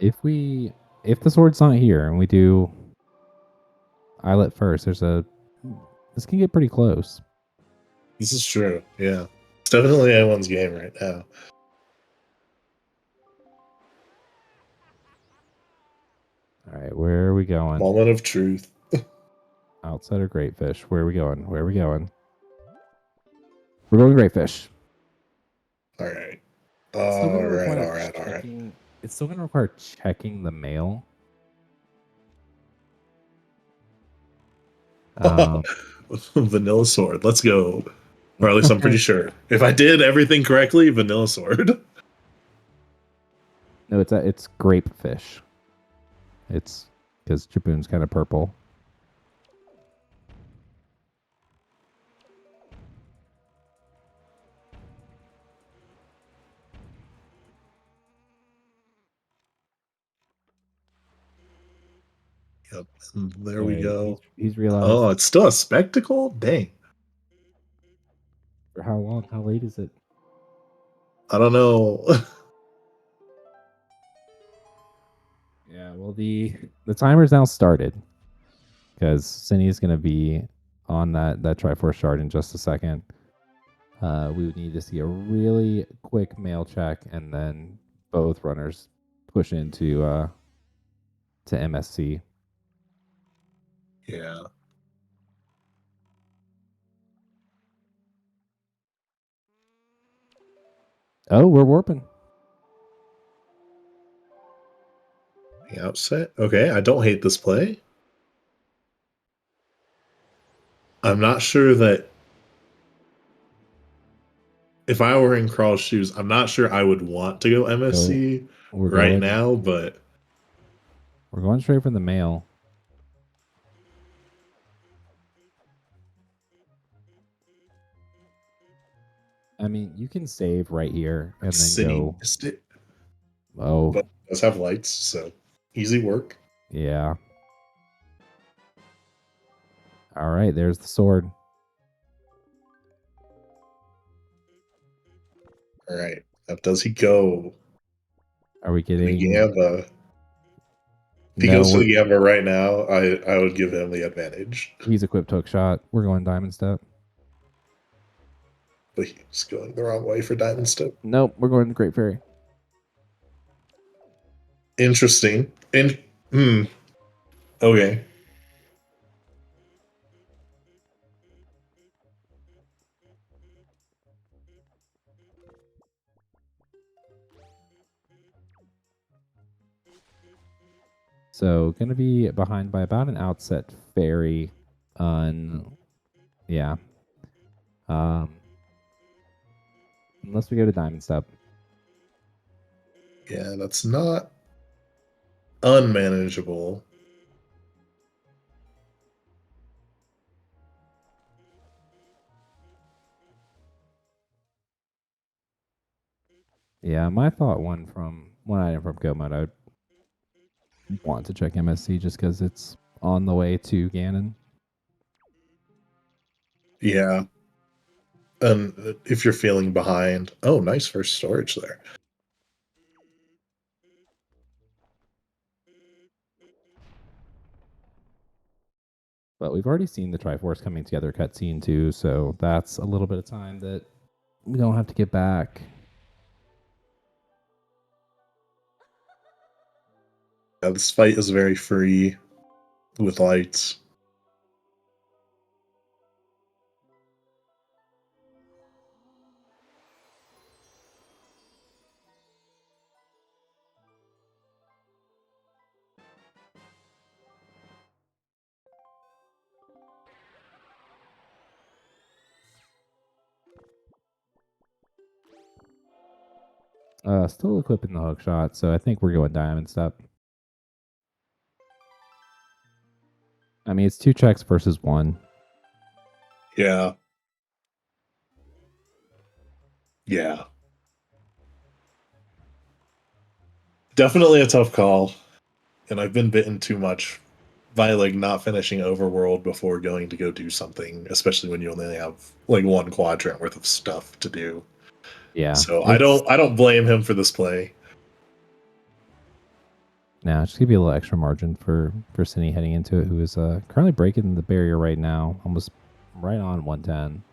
If the sword's not here and we do Islet first, this can get pretty close. This is true. Yeah, it's definitely anyone's game right now. All right, where are we going? Moment of truth. Outside of Greatfish. Where are we going? Where are we going? We're going Greatfish. All right. It's still All gonna right. require All right. All right. checking. It's still gonna require checking the mail. Vanilla sword. Let's go. Or at least I'm pretty sure. If I did everything correctly, vanilla sword. No, it's Grapefish. It's because Jaboon's kind of purple. Yep. And there we go. He's realized. Oh, it's still a spectacle? Dang. For how long? How late is it? I don't know. Yeah, well the timer's now started because Synii is gonna be on that Triforce shard in just a second. We would need to see a really quick mail check, and then both runners push into to MSC. Yeah. Oh, we're warping. The outset. Okay, I don't hate this play. I'm not sure that if I were in Crawl's shoes, I'm not sure I would want to go MSC right now, but we're going straight for the mail. I mean, you can save right here and then Synii go. missed it. Oh, But it does have lights, so easy work. Yeah. All right, there's the sword. All right. Now, does he go? Are we getting The Gamba? If he No, goes to the Gamba right now, I would give him the advantage. He's equipped hook shot. We're going diamond step. But he's going the wrong way for diamond step. Nope, we're going to Great Fairy. Interesting. Okay. So gonna be behind by about an outset fairy on yeah. Unless we go to diamond step. Yeah, that's not unmanageable. Yeah, my thought one item from Go Mode, I would want to check MSC just because it's on the way to Ganon. Yeah. And if you're feeling behind, oh, nice first storage there. But we've already seen the Triforce coming together cutscene too, so that's a little bit of time that we don't have to get back. Yeah, this fight is very free with lights. Still equipping the hook shot, so I think we're going diamond step. I mean, it's 2 checks versus 1. Yeah. Yeah. Definitely a tough call. And I've been bitten too much by like not finishing Overworld before going to go do something, especially when you only have like one quadrant worth of stuff to do. Yeah. So I don't blame him for this play. Now, just give you a little extra margin for Synii heading into it, who is currently breaking the barrier right now, almost right on 110.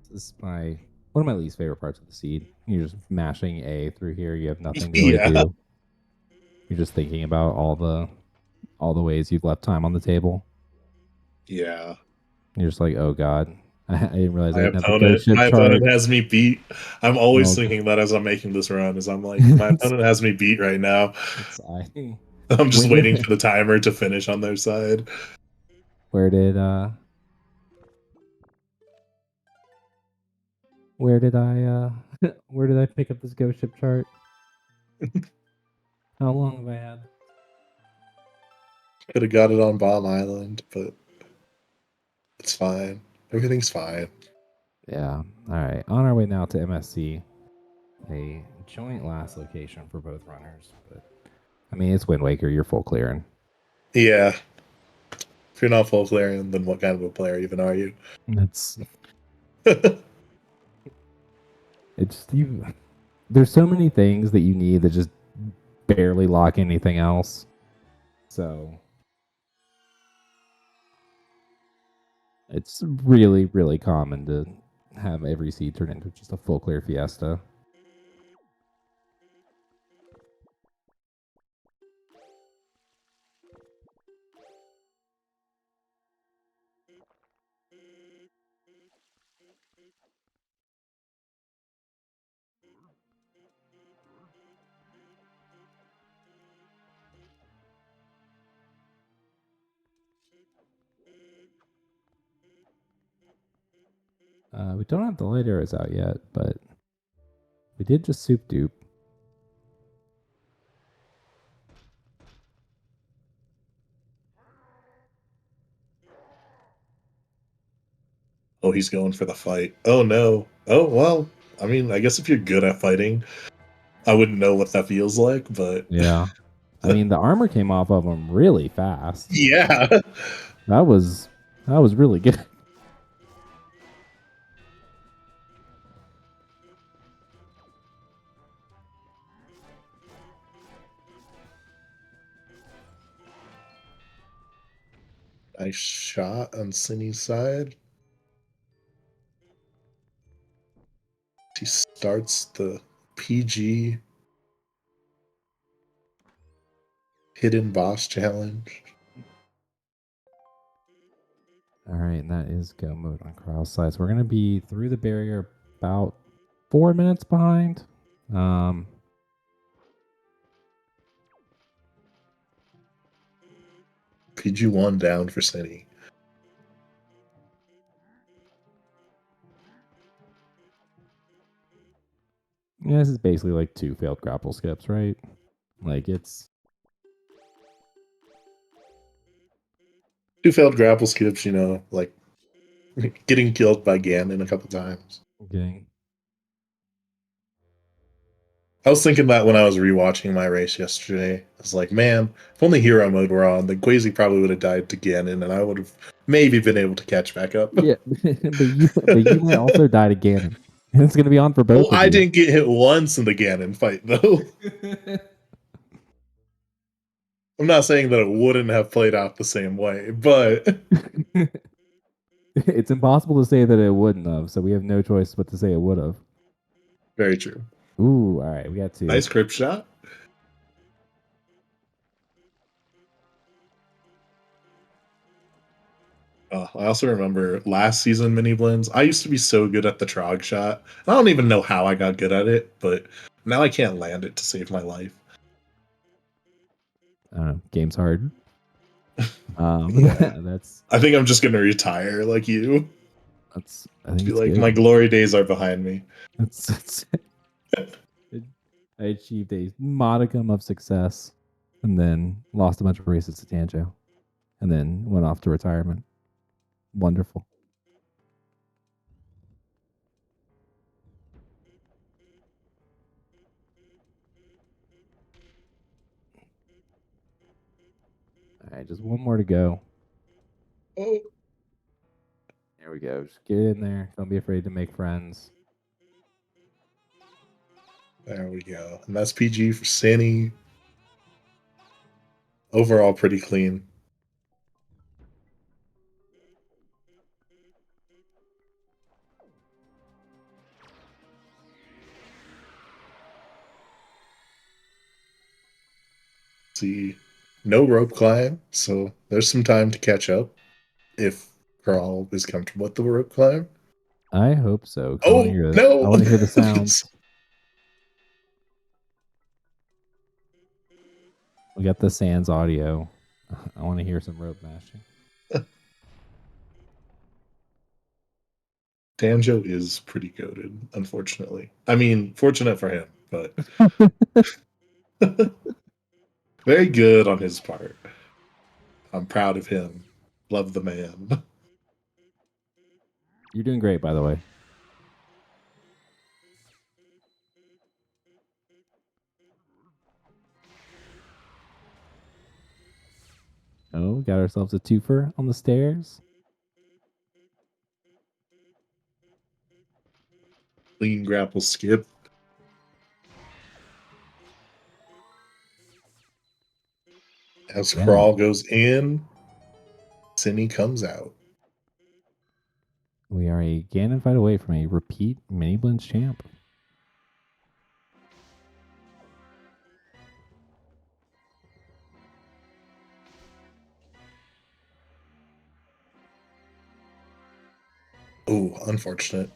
This is one of my least favorite parts of the seed. You're just mashing A through here. You have nothing to really Yeah. do. You're just thinking about all the ways you've left time on the table. Yeah. You're just like, oh god, I didn't realize I My didn't have the ghost ship chart. opponent has me beat. I'm always No. thinking that as I'm making this run, is I'm like, my opponent has me beat right now. I'm just waiting for the timer to finish on their side. Where did I where did I pick up this ghost ship chart? How long have I had? Could have got it on Bomb Island, but it's fine. Everything's fine. Yeah. All right. On our way now to MSC, a joint last location for both runners. But I mean, it's Wind Waker. You're full clearing. Yeah. If you're not full clearing, then what kind of a player even are you? It's you. There's so many things that you need that just barely lock anything else. So it's really, really common to have every seed turn into just a full clear fiesta. We don't have the light arrows out yet, but we did just soup dupe. Oh, he's going for the fight. Oh no. Oh well. I mean, I guess if you're good at fighting, I wouldn't know what that feels like, but Yeah. I mean, the armor came off of him really fast. yeah. That was really good. Nice shot on Synni's side. He starts the PG hidden boss challenge. All right, and that is go mode on Kryal's side. So we're gonna be through the barrier about 4 minutes behind. PG1 down for Synii. Yeah, this is basically like 2 failed grapple skips, right? Like it's 2 failed grapple skips, like getting killed by Ganon a couple times. getting. I was thinking that when I was rewatching my race yesterday. I was like, man, if only hero mode were on, then Quasi probably would have died to Ganon, and I would have maybe been able to catch back up. Yeah, but you might also die to Ganon. And it's gonna be on for both Well, of I you. didn't get hit once in the Ganon fight, though. I'm not saying that it wouldn't have played out the same way, but It's impossible to say that it wouldn't have, so we have no choice but to say it would have. very true. Ooh, all right, we got 2. Nice crypt shot. I also remember last season Miniblins. I used to be so good at the trog shot. I don't even know how I got good at it, but now I can't land it to save my life. I don't know. Game's hard. Yeah. That's I think I'm just gonna retire like you. I think Be it's like, good. my glory days are behind me. That's I achieved a modicum of success, and then lost a bunch of races to Tanjo, and then went off to retirement. Wonderful. All right, just one more to go. Oh, There we go. Just get in there. Don't be afraid to make friends. there we go. And that's PG for Synii. Overall, pretty clean. See, no rope climb, so there's some time to catch up if Crawl is comfortable with the rope climb. I hope so. 'Cause Oh I no! want to hear the sounds. We got the Sans audio. I want to hear some rope mashing. Danjo is pretty goated, unfortunately. I mean, fortunate for him, but very good on his part. I'm proud of him. Love the man. You're doing great, by the way. Oh, got ourselves a twofer on the stairs. Clean grapple skip. As Yeah. Crawl goes in, Synii comes out. We are a Ganon fight away from a repeat Miniblins champ. Oh, unfortunate.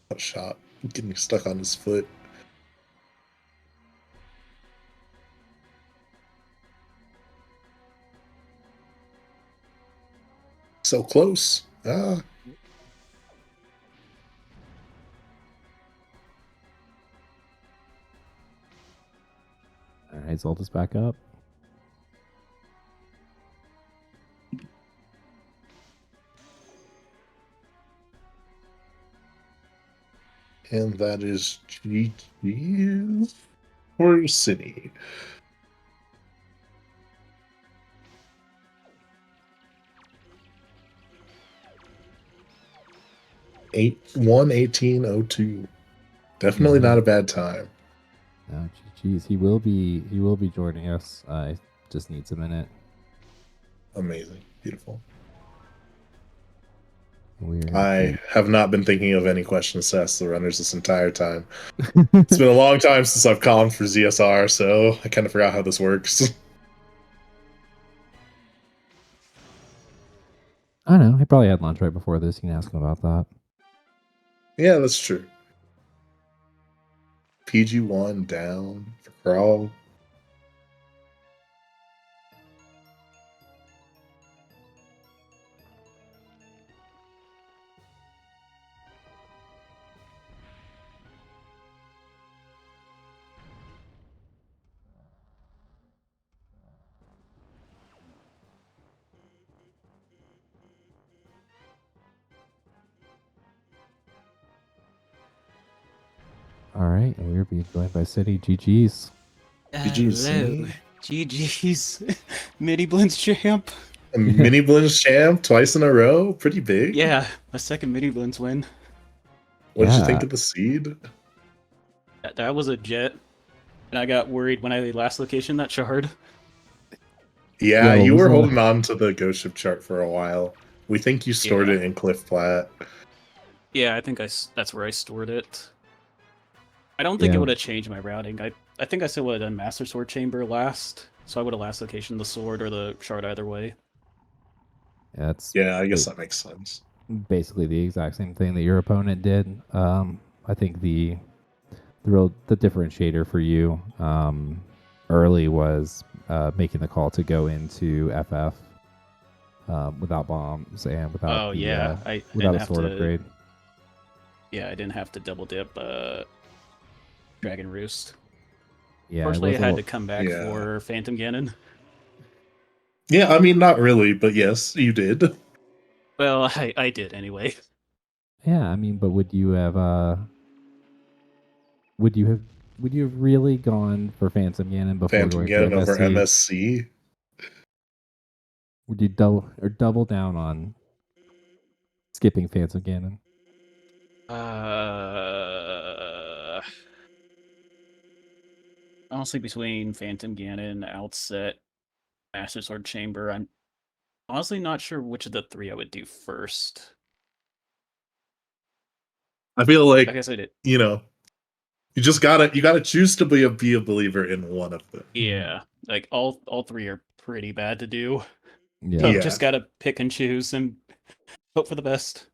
That shot. Getting stuck on his foot. So close. Ah. All right, Zelda's back up. And that is GG for Synii. Eight 1:18:02. Definitely not a bad time. No, GG's. He will be joining us. I just needs a minute. Amazing. Beautiful. We're I have not been thinking of any questions to ask the runners this entire time. It's been a long time since I've called for ZSR, so I kind of forgot how this works. I don't know. He probably had lunch right before this. You can ask him about that. Yeah, that's true. PG1 down for Crawl. All right, and we're being joined by City. GG's. GG's. Hello. GG's. Miniblins champ. A Miniblins champ twice in a row. Pretty big. Yeah, my second Miniblins win. What did you Yeah. think of the seed? That was a jet. And I got worried when I last location that shard. Yeah, Yeah, you what were was holding on to the ghost ship chart for a while. We think you stored it in Cliff Flat. Yeah, I think that's where I stored it. I don't think Yeah. it would have changed my routing. I think I still would have done Master Sword Chamber last, so I would have last location the sword or the shard either way. That's Yeah, I guess that makes sense. basically the exact same thing that your opponent did. I think the differentiator for you early was making the call to go into FF without bombs and Oh yeah, I without didn't a have sword to. upgrade. Yeah, I didn't have to double dip Dragon Roost. Yeah, it Fortunately, was I a had little, to come back Yeah. for Phantom Ganon. Yeah, I mean, not really, but yes, you did. Well, I did anyway. yeah. I mean, but would you have would you have really gone for Phantom Ganon before Phantom going for Ganon over MSC? MSC. Would you double down on skipping Phantom Ganon? Honestly, between Phantom Ganon, Outset, Master Sword Chamber, I'm honestly not sure which of the three I would do first. I feel I like, guess I did. you know, you gotta choose to be a believer in one of them. Yeah, like all three are pretty bad to do. Yeah. So Yeah. just gotta pick and choose and hope for the best.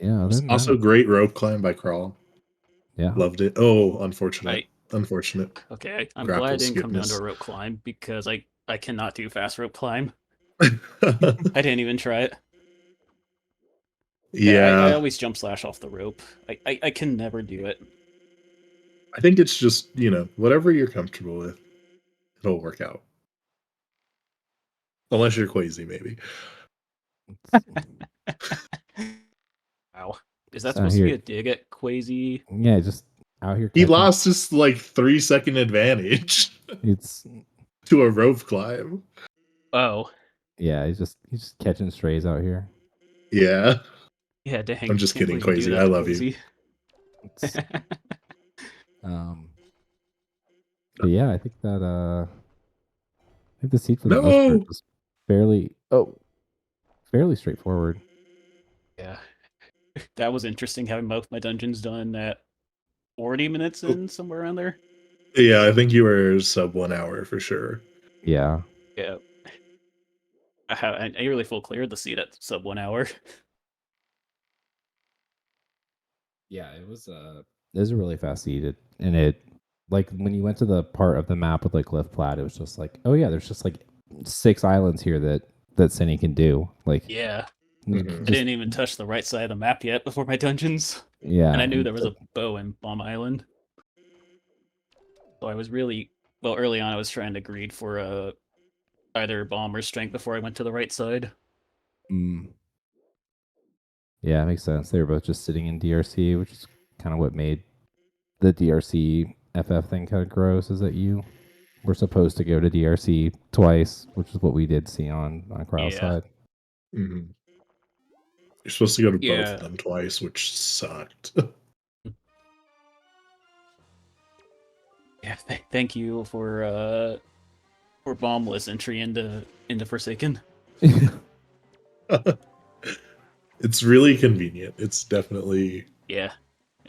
Yeah. Other than Also, that, great rope climb by Crawl. yeah. Loved it. Oh, unfortunate. Unfortunate. Okay, I'm glad I Grapple didn't skip come down to a miss. rope climb because I cannot do fast rope climb. I didn't even try it. Yeah, I Yeah, always jump slash off the rope. I can never do it. I think it's just, whatever you're comfortable with, it'll work out. Unless you're Quasi, maybe. Wow. Is that It's out supposed to be here. a dig at Quasi? Yeah, just out here. He Catching, lost his 3-second advantage It's to a rope climb. Oh. yeah. He's just catching strays out here. Yeah. Yeah, dang. I'm just Can't kidding, believe you do Quasi. that I to love you. Quasi. It's, but yeah, I think the seed for the most part No! was fairly straightforward. Yeah. That was interesting having both my dungeons done at 40 minutes Oh, in, somewhere around there. yeah, I think you were sub 1 hour for sure. Yeah. Yeah. I nearly full cleared the seat at sub 1 hour. Yeah, it was a really fast seed, and it like when you went to the part of the map with like Cliff Plat, it was just like, oh yeah, there's just like 6 islands here that Synii can do. Like, Yeah. Mhm. I didn't even touch the right side of the map yet before my dungeons. yeah, And I knew there was a bow in Bomb Island. So I was really early on I was trying to greed for either bomb or strength before I went to the right side. Mm. Yeah, it makes sense. They were both just sitting in DRC, which is kind of what made the DRC FF thing kind of gross. Is that you were supposed to go to DRC twice, which is what we did see on Crow's Yeah. side. Mhm. You're supposed to go to both Yeah. of them twice, which sucked. Yeah, thank you for bombless entry into Forsaken. It's really convenient. It's definitely Yeah.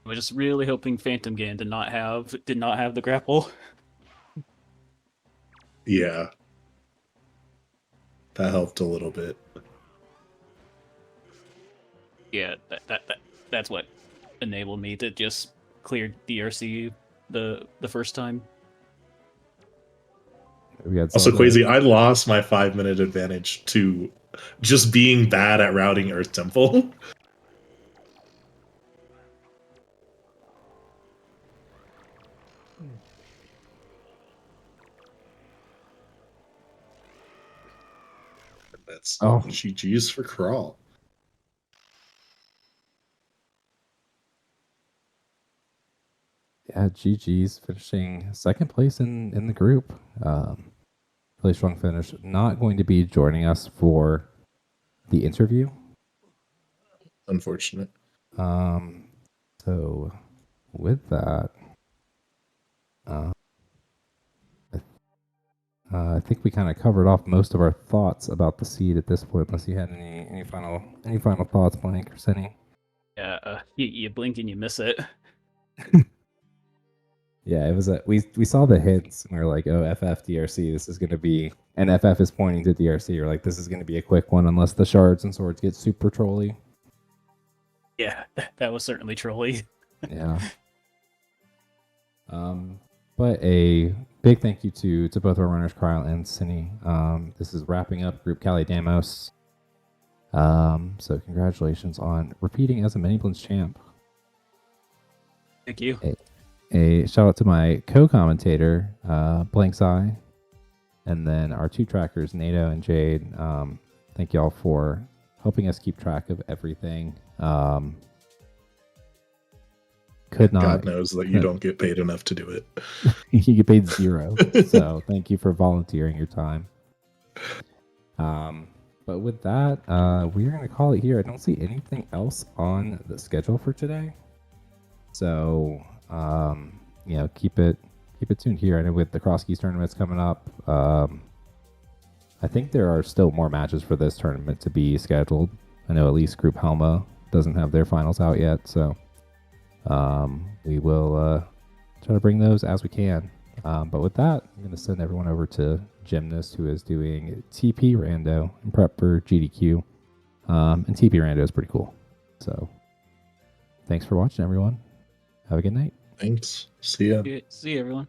I was just really hoping Phantom Ganon did not have the grapple. yeah. That helped a little bit. Yeah, that's what enabled me to just clear DRC the first time. We had Also, Zelda. Quasi, I lost my 5-minute advantage to just being bad at routing Earth Temple. That's Oh, GG's for Crawl. yeah, GG's finishing second place in the group. Really strong finish. Not going to be joining us for the interview. Unfortunate. So with that, I think we kind of covered off most of our thoughts about the seed at this point. Unless you had any final thoughts, Blank or Synii? Yeah, you blink and you miss it. Yeah, it was we saw the hints and we were like, oh, FF DRC, this is gonna be, and FF is pointing to DRC. We're like, this is gonna be a quick one unless the shards and swords get super trolly. Yeah, that was certainly trolly. Yeah. But a big thank you to both our runners, Kryal and Synii. This is wrapping up Group Kalle Damos. So congratulations on repeating as a Miniblins champ. Thank you. A shout out to my co-commentator, Blank's Eye, and then our two trackers, Nato and Jade. Thank y'all for helping us keep track of everything. God knows that you don't get paid enough to do it. You get paid 0. So thank you for volunteering your time. But with that, we're going to call it here. I don't see anything else on the schedule for today. So, keep it tuned here. I know with the Cross Keys tournaments coming up, I think there are still more matches for this tournament to be scheduled. I know at least Group Helma doesn't have their finals out yet, so we will try to bring those as we can. But with that, I'm going to send everyone over to Gymnast, who is doing TP Rando and prep for GDQ. And TP Rando is pretty cool. So thanks for watching, everyone. Have a good night. Thanks. See ya. See you, everyone.